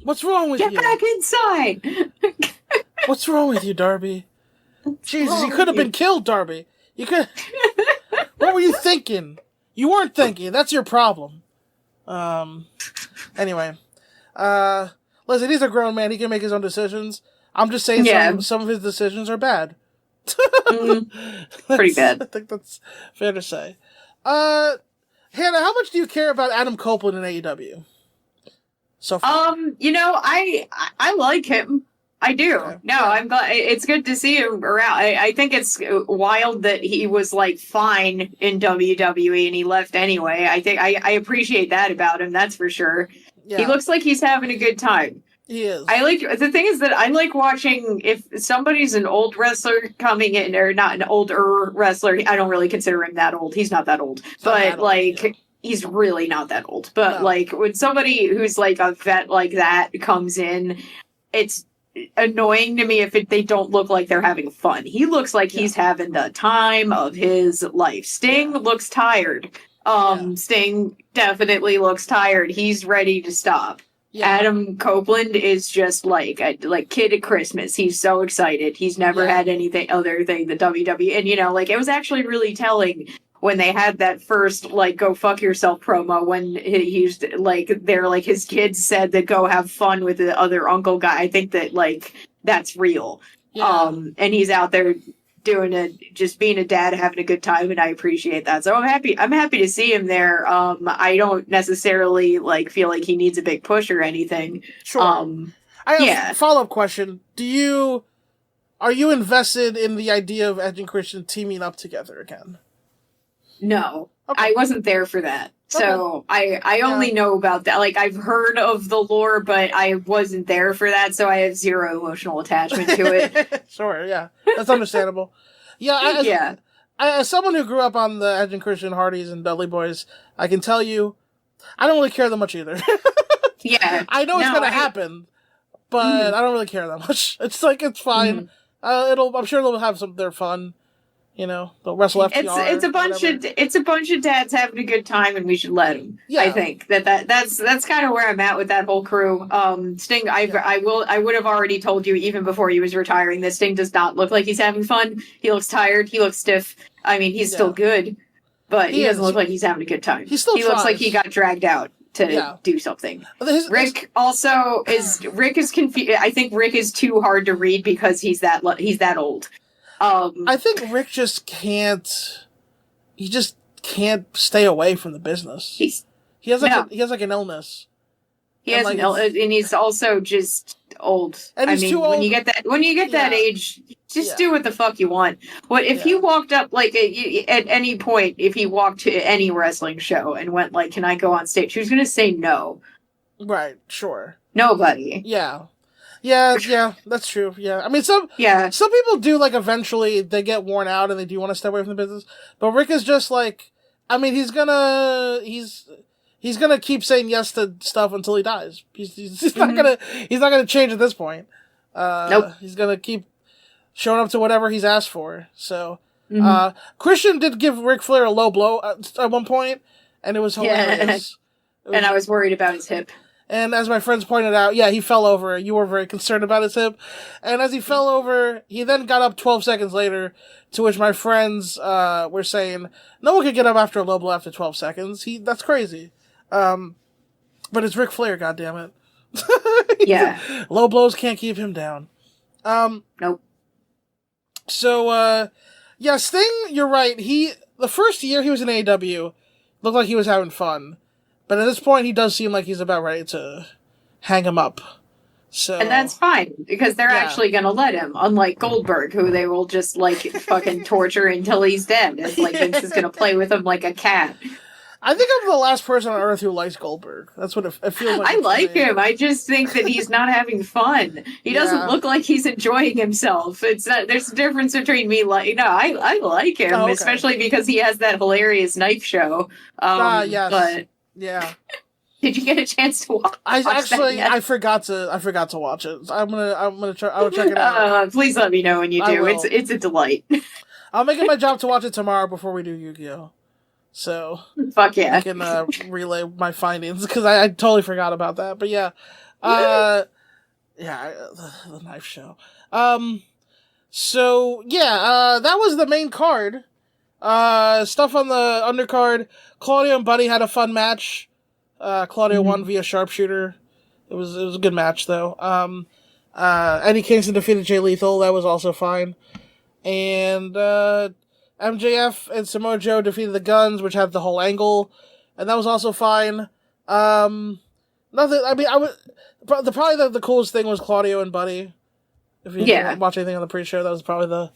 Speaker 2: What's wrong with you?
Speaker 3: Get back inside.
Speaker 2: What's wrong with you, Darby? Jesus, you could have been killed, Darby. You could. What were you thinking? You weren't thinking. That's your problem. Anyway. Listen, he's a grown man. He can make his own decisions. I'm just saying some of his decisions are bad.
Speaker 3: Pretty bad.
Speaker 2: I think that's fair to say. Hannah, how much do you care about Adam Copeland in AEW? So far?
Speaker 3: I like him. I do.
Speaker 2: Okay.
Speaker 3: No, I'm glad. It's good to see him around. I think it's wild that he was like fine in WWE and he left anyway. I think I appreciate that about him. That's for sure.
Speaker 2: Yeah.
Speaker 3: He looks like he's having a good time.
Speaker 2: He is.
Speaker 3: The thing is that I like watching if somebody's an old wrestler coming in, or not an older wrestler. I don't really consider him that old. He's not that old, but he's really not that old. But like when somebody who's like a vet like that comes in, it's annoying to me if they don't look like they're having fun. He looks like he's having the time of his life. Sting looks tired. Sting definitely looks tired. He's ready to stop. Yeah. Adam Copeland is just like kid at Christmas. He's so excited. He's never had anything other than the WWE. And it was actually really telling when they had that first go fuck yourself promo when he's his kids said that go have fun with the other uncle guy. I think that that's real. Yeah. And he's out there doing it, just being a dad, having a good time, and I appreciate that. So I'm happy to see him there. I don't necessarily feel like he needs a big push or anything.
Speaker 2: Sure. I have a follow-up question. Are you invested in the idea of Edge and Christian teaming up together again?
Speaker 3: No. Okay. I wasn't there for that. So I only know about that. I've heard of the lore, but I wasn't there for that, so I have zero emotional attachment to it.
Speaker 2: Sure, yeah. That's understandable. As someone who grew up on the Edge and Christian Hardys and Dudley Boys, I can tell you, I don't really care that much either. I know it's going to happen, but I don't really care that much. It's it's fine. I'm sure they'll have their fun. They'll wrestle FTR.
Speaker 3: It's a bunch of dads having a good time, and we should let them. Yeah. I think that's kind of where I'm at with that whole crew. Sting, I would have already told you even before he was retiring that Sting does not look like he's having fun. He looks tired. He looks stiff. I mean, he's still good, but he doesn't look like he's having a good time. He looks like he got dragged out to do something. Rick is confused. I think Rick is too hard to read because he's that old.
Speaker 2: I think Rick just can't. He just can't stay away from the business. He has an illness. He has an illness, and he's also just old. And he's too old.
Speaker 3: When you get that age, just do what the fuck you want. What if he walked up at any point? If he walked to any wrestling show and went "Can I go on stage?" Who's gonna say no?
Speaker 2: Right. Sure.
Speaker 3: Nobody.
Speaker 2: Yeah. Yeah, that's true. Yeah, I mean, some people do eventually they get worn out and they do want to step away from the business. But Rick is just he's gonna keep saying yes to stuff until he dies. He's not gonna change at this point.
Speaker 3: Nope.
Speaker 2: He's gonna keep showing up to whatever he's asked for. So, Christian did give Ric Flair a low blow at one point, and it was hilarious.
Speaker 3: And I was worried about his hip.
Speaker 2: And as my friends pointed out, he fell over. You were very concerned about his hip. And as he fell over, he then got up 12 seconds later, to which my friends were saying, no one could get up after a low blow after 12 seconds. That's crazy. But it's Ric Flair, goddammit. Low blows can't keep him down.
Speaker 3: Nope.
Speaker 2: So, Sting, you're right. The first year he was in AEW, looked like he was having fun. But at this point, he does seem like he's about ready to hang him up. So,
Speaker 3: and that's fine, because they're actually going to let him, unlike Goldberg, who they will just, fucking torture until he's dead. It's Vince is going to play with him like a cat.
Speaker 2: I think I'm the last person on earth who likes Goldberg. That's what it feels like.
Speaker 3: I like him. I just think that he's not having fun. He doesn't look like he's enjoying himself. There's a difference between me. I like him, especially because he has that hilarious knife show.
Speaker 2: Yes.
Speaker 3: But
Speaker 2: yeah.
Speaker 3: Did you get a chance to watch?
Speaker 2: I forgot to watch it. I'm gonna try. I'll check it out.
Speaker 3: Please let me know when you do. It's a delight.
Speaker 2: I'll make it my job to watch it tomorrow before we do Yu-Gi-Oh. So
Speaker 3: fuck yeah,
Speaker 2: I can relay my findings because I totally forgot about that. But the knife show. So that was the main card. Stuff on the undercard. Claudio and Buddy had a fun match. Claudio won via sharpshooter. It was a good match though. Eddie Kingston defeated Jay Lethal. That was also fine. and MJF and Samoa Joe defeated the Guns, which had the whole angle, and that was also fine. Nothing. I mean, probably the coolest thing was Claudio and Buddy. If you didn't watch anything on the pre-show, that was probably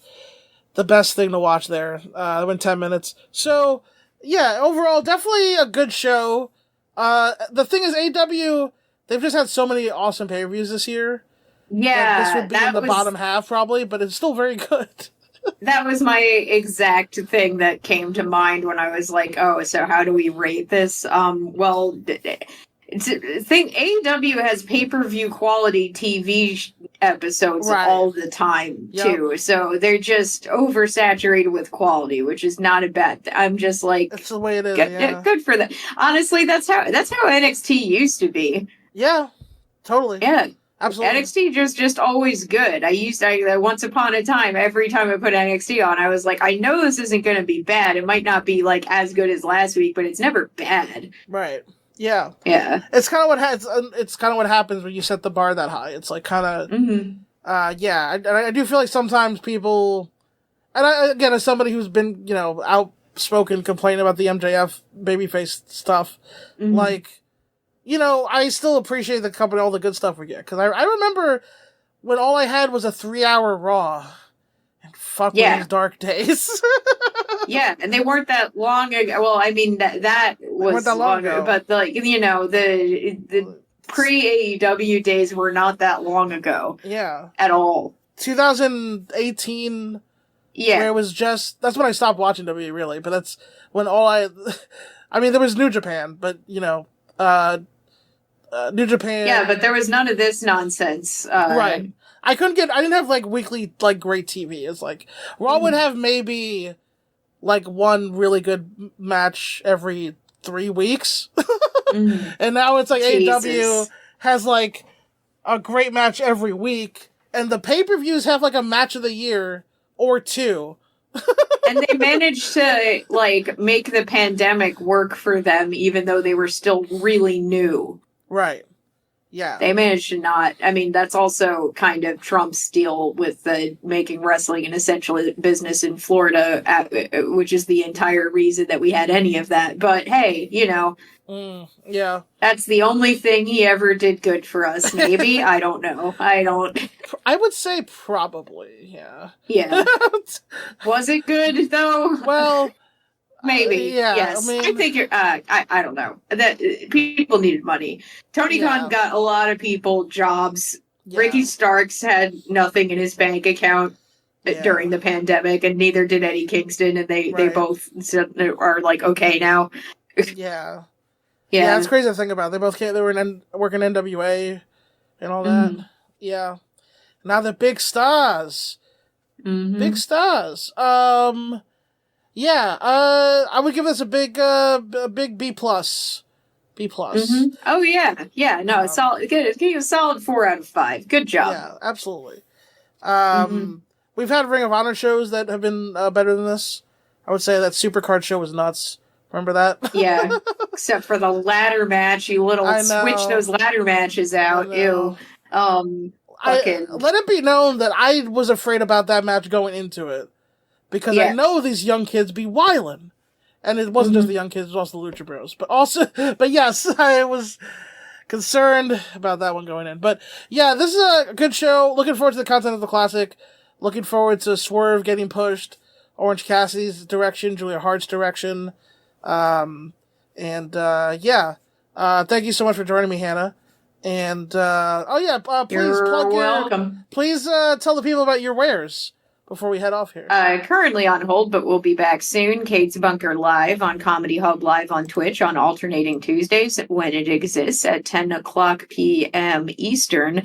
Speaker 2: the best thing to watch there. It went 10 minutes. So, yeah, overall, definitely a good show. The thing is, AEW, they've just had so many awesome pay-per-views this year.
Speaker 3: Yeah.
Speaker 2: This would be in the bottom half, probably, but it's still very good.
Speaker 3: That was my exact thing that came to mind when I was like, oh, so how do we rate this? Well, AEW has pay-per-view quality TV episodes all the time, too. So they're just oversaturated with quality, which is not a bad thing. I'm just like...
Speaker 2: That's the way it is,
Speaker 3: good for them. Honestly, that's how NXT used to be.
Speaker 2: Yeah, totally.
Speaker 3: Yeah.
Speaker 2: Absolutely.
Speaker 3: NXT just always good. I once upon a time, every time I put NXT on, I was like, I know this isn't going to be bad. It might not be like as good as last week, but it's never bad.
Speaker 2: Right. Yeah.
Speaker 3: Yeah.
Speaker 2: It's kind of what happens when you set the bar that high. It's like kind of, yeah. I do feel like sometimes people, and again, as somebody who's been, outspoken complaining about the MJF babyface stuff, like, I still appreciate the company, all the good stuff we get. Because I remember when all I had was a 3-hour Raw. And fuck those dark days.
Speaker 3: Yeah, and they weren't that long ago. Well, I mean, that was
Speaker 2: that long ago.
Speaker 3: But, the pre-AEW days were not that long ago.
Speaker 2: Yeah.
Speaker 3: At all.
Speaker 2: 2018...
Speaker 3: Yeah.
Speaker 2: Where it was just... That's when I stopped watching WWE, really. But that's when all I mean, there was New Japan, but, New Japan.
Speaker 3: Yeah, but there was none of this nonsense.
Speaker 2: Right. I didn't have, weekly, great TV. It's like, Raw would have maybe, one really good match every 3 weeks. And now it's like AEW has, a great match every week. And the pay-per-views have, a match of the year or 2.
Speaker 3: And they managed to, make the pandemic work for them, even though they were still really new.
Speaker 2: Right. Yeah.
Speaker 3: They managed to not. I mean, that's also kind of Trump's deal with making wrestling an essential business in Florida, which is the entire reason that we had any of that. But hey,
Speaker 2: yeah.
Speaker 3: That's the only thing he ever did good for us, maybe. I don't know.
Speaker 2: I would say probably, yeah.
Speaker 3: Yeah. Was it good, though?
Speaker 2: Well...
Speaker 3: Maybe.
Speaker 2: Yeah,
Speaker 3: yes.
Speaker 2: I mean,
Speaker 3: I think you're. I don't know. That people needed money. Tony Khan got a lot of people jobs. Yeah. Ricky Starks had nothing in his bank account during the pandemic, and neither did Eddie Kingston. And they both are okay now.
Speaker 2: Yeah. Yeah, it's crazy to think about. They both they were working NWA and all that. Yeah. Now they're big stars. Big stars. Yeah, I would give this a big B plus. B plus.
Speaker 3: Oh yeah. No, it's solid. Give you a solid 4 out of 5. Good job.
Speaker 2: Yeah, absolutely. We've had Ring of Honor shows that have been better than this. I would say that Supercard show was nuts. Remember that?
Speaker 3: Yeah, except for the ladder match. You switch those ladder matches out. Ew.
Speaker 2: Let it be known that I was afraid about that match going into it. Because I know these young kids be wildin'. And it wasn't just the young kids, it was also the Lucha Bros. But yes, I was concerned about that one going in. But yeah, this is a good show. Looking forward to the content of the classic. Looking forward to Swerve getting pushed. Orange Cassidy's direction, Julia Hart's direction. Thank you so much for joining me, Hannah. And, please
Speaker 3: You're welcome.
Speaker 2: Please tell the people about your wares before we head off here.
Speaker 3: Currently on hold, but we'll be back soon. Kate's Bunker Live on Comedy Hub Live on Twitch on alternating Tuesdays when it exists at 10 o'clock p.m. Eastern.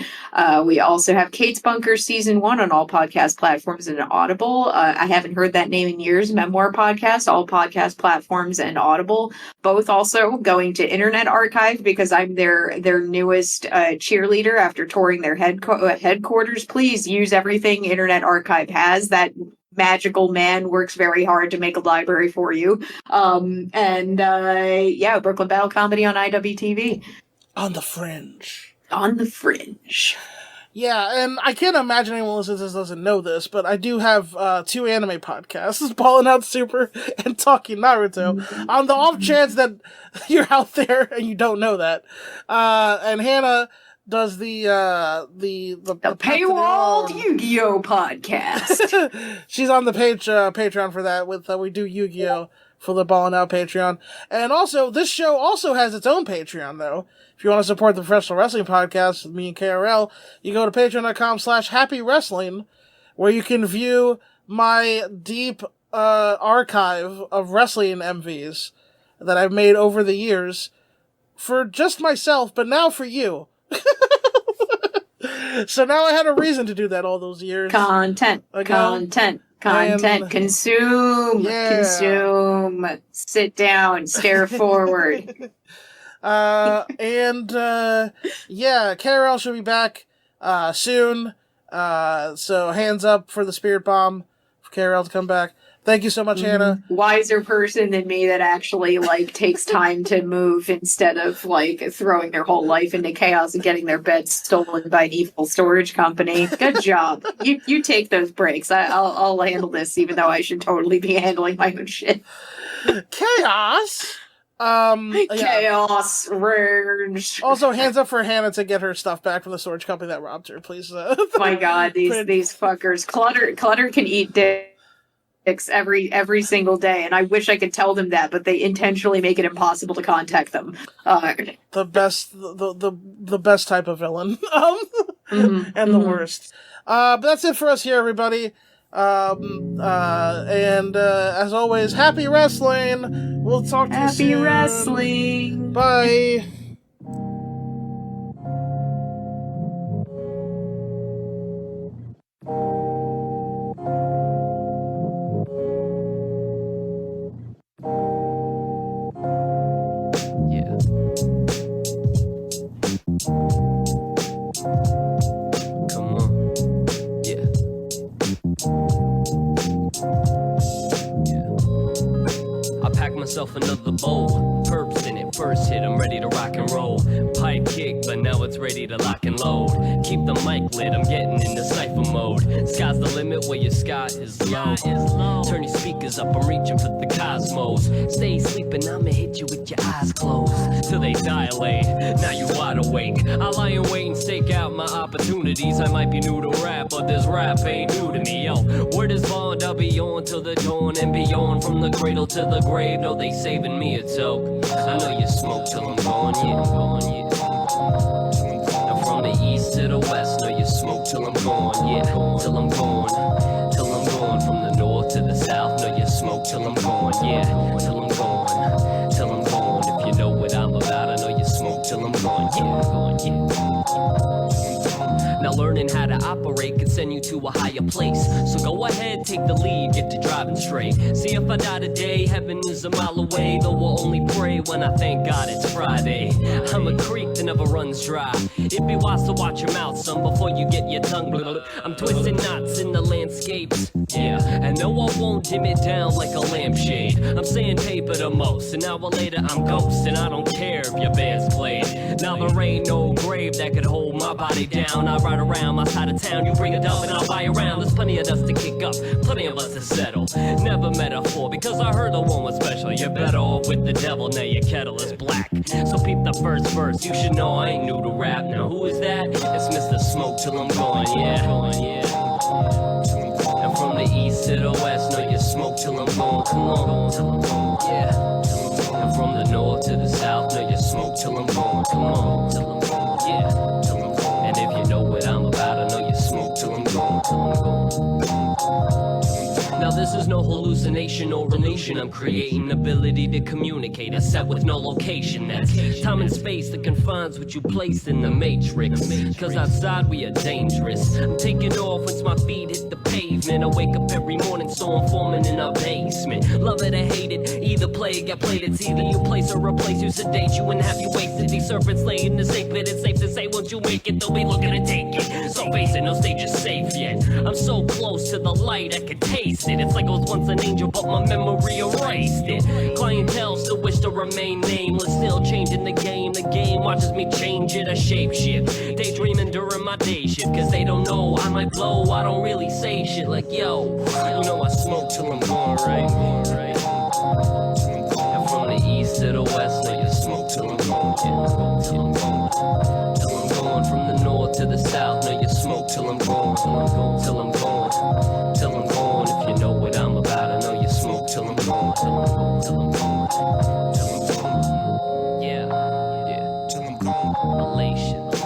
Speaker 3: We also have Kate's Bunker Season 1 on all podcast platforms and Audible. I haven't heard that name in years. Memoir podcast, all podcast platforms and Audible. Both also going to Internet Archive because I'm their newest cheerleader after touring their headquarters. Please use everything Internet Archive has. That magical man works very hard to make a library for you. Brooklyn Battle Comedy on IWTV.
Speaker 2: On the Fringe.
Speaker 3: On the Fringe.
Speaker 2: Yeah, and I can't imagine anyone listening to this doesn't know this, but I do have 2 anime podcasts, Ballin' Out Super and Talking Naruto. On the off chance that you're out there and you don't know that, and Hannah does the
Speaker 3: paywalled Yu-Gi-Oh podcast.
Speaker 2: She's on the Patreon for that. With we do Yu-Gi-Oh for the Ballin' Out Patreon, and also this show also has its own Patreon though. If you want to support the Professional Wrestling Podcast with me and KRL, you go to patreon.com/happywrestling, where you can view my deep archive of wrestling MVs that I've made over the years for just myself, but now for you. So now I had a reason to do that all those years.
Speaker 3: Content.
Speaker 2: And,
Speaker 3: consume,
Speaker 2: yeah.
Speaker 3: consume, sit down, stare forward.
Speaker 2: Yeah, KRL should be back soon. So hands up for the Spirit Bomb for KRL to come back. Thank you so much, Hannah.
Speaker 3: Wiser person than me that actually takes time to move instead of throwing their whole life into chaos and getting their bed stolen by an evil storage company. Good job. You take those breaks. I'll handle this, even though I should totally be handling my own shit.
Speaker 2: Chaos.
Speaker 3: Chaos rage.
Speaker 2: Also, hands up for Hannah to get her stuff back from the storage company that robbed her, please.
Speaker 3: My God, these fuckers. Clutter can eat dicks every single day, and I wish I could tell them that, but they intentionally make it impossible to contact them.
Speaker 2: The best type of villain. And the worst. But that's it for us here, everybody. And as always, happy wrestling. We'll talk to you soon.
Speaker 3: Happy wrestling.
Speaker 2: Bye.
Speaker 4: Yeah. Come on. Yeah. I pack myself another bowl, perps in it, first hit, I'm ready to rock and roll. Pipe kick, but now it's ready to lock and load. Keep the mic lit, I'm getting into cypher mode. Sky's the limit where your sky is low. Turn your speakers up, I'm reaching for the cosmos. Stay sleeping, I'ma hit you with your eyes closed till they dilate. Now you wide awake. I lie in wait and stake out my opportunities. I might be new to rap, but this rap ain't new to me. Yo, word is bond, I'll be on till the dawn and beyond. From the cradle to the grave, no, they saving me a toke. I know you smoke till I'm gone, yeah, I'm gone, yeah. And from the east to the west, know you smoke till I'm gone, yeah, till I'm gone, till I'm gone. From the north to the south, know you smoke till I'm gone, yeah, till I'm gone, till I'm gone. If you know what I'm about, I know you smoke till I'm gone, yeah, gone, yeah. Now learning how to operate can send you to a higher place. So go ahead, take the lead, get to driving straight. See if I die today, heaven is a mile away. Though we'll only pray when I thank God it's Friday. I'm a creek that never runs dry. It'd be wise to watch your mouth, son, before you get your tongue blue. I'm twisting knots in the landscapes, yeah. And no, I won't dim it down like a lampshade. I'm saying paper the most, an hour later I'm ghost. And I don't care if your band's played. Now there ain't no grave that could hold my body down. I ride around my side of town, you bring a dump and I'll buy around. There's plenty of dust to kick up, plenty of us to settle. Never metaphor, because I heard the one was special. You're better off with the devil, now your kettle is black. So peep the first verse, you should know I ain't new to rap. Now who is that? It's Mr. Smoke till I'm gone, yeah. And from the east to the west, know you smoke till I'm gone, come on, till I'm gone, yeah. And from the north to the south, know you smoke till I'm gone, come on, till I'm gone, yeah, till I'm gone. And if you know what I'm about, I know you smoke till I'm gone, till I'm gone. Now this is no hallucination or illusion. I'm creating ability to communicate. A set with no location. That's time and space that confines what you placed in the matrix. Cause outside we are dangerous. I'm taking off once my feet hit the pavement. I wake up every morning so I'm forming in a basement. Love it or hate it, either play it, get played. It's either you place or replace you, sedate you and have you wasted. These serpents lay in the safe pit. It's safe to say once you make it, they'll be looking to take it. So face it, no stage is safe yet. I'm so close to the light I can taste it. It's like I was once an angel, but my memory erased it. Clientele still wish to remain nameless, still changing the game. The game watches me change it, a shape shift. Daydreaming during my day shift, cause they don't know I might blow. I don't really say shit like, yo, you know I smoke till I'm gone, right? And from the east to the west, know you smoke till I'm gone, yeah. Till I'm gone. Till I'm gone. From the north to the south, know you smoke till I'm gone. Till I'm gone. Till I'm gone. Till I'm gone. If you know what I'm about, I know you smoke till I'm gone. Till I'm gone. Till I'm gone. Till I'm gone. Yeah. Yeah. Till I'm gone. Relation.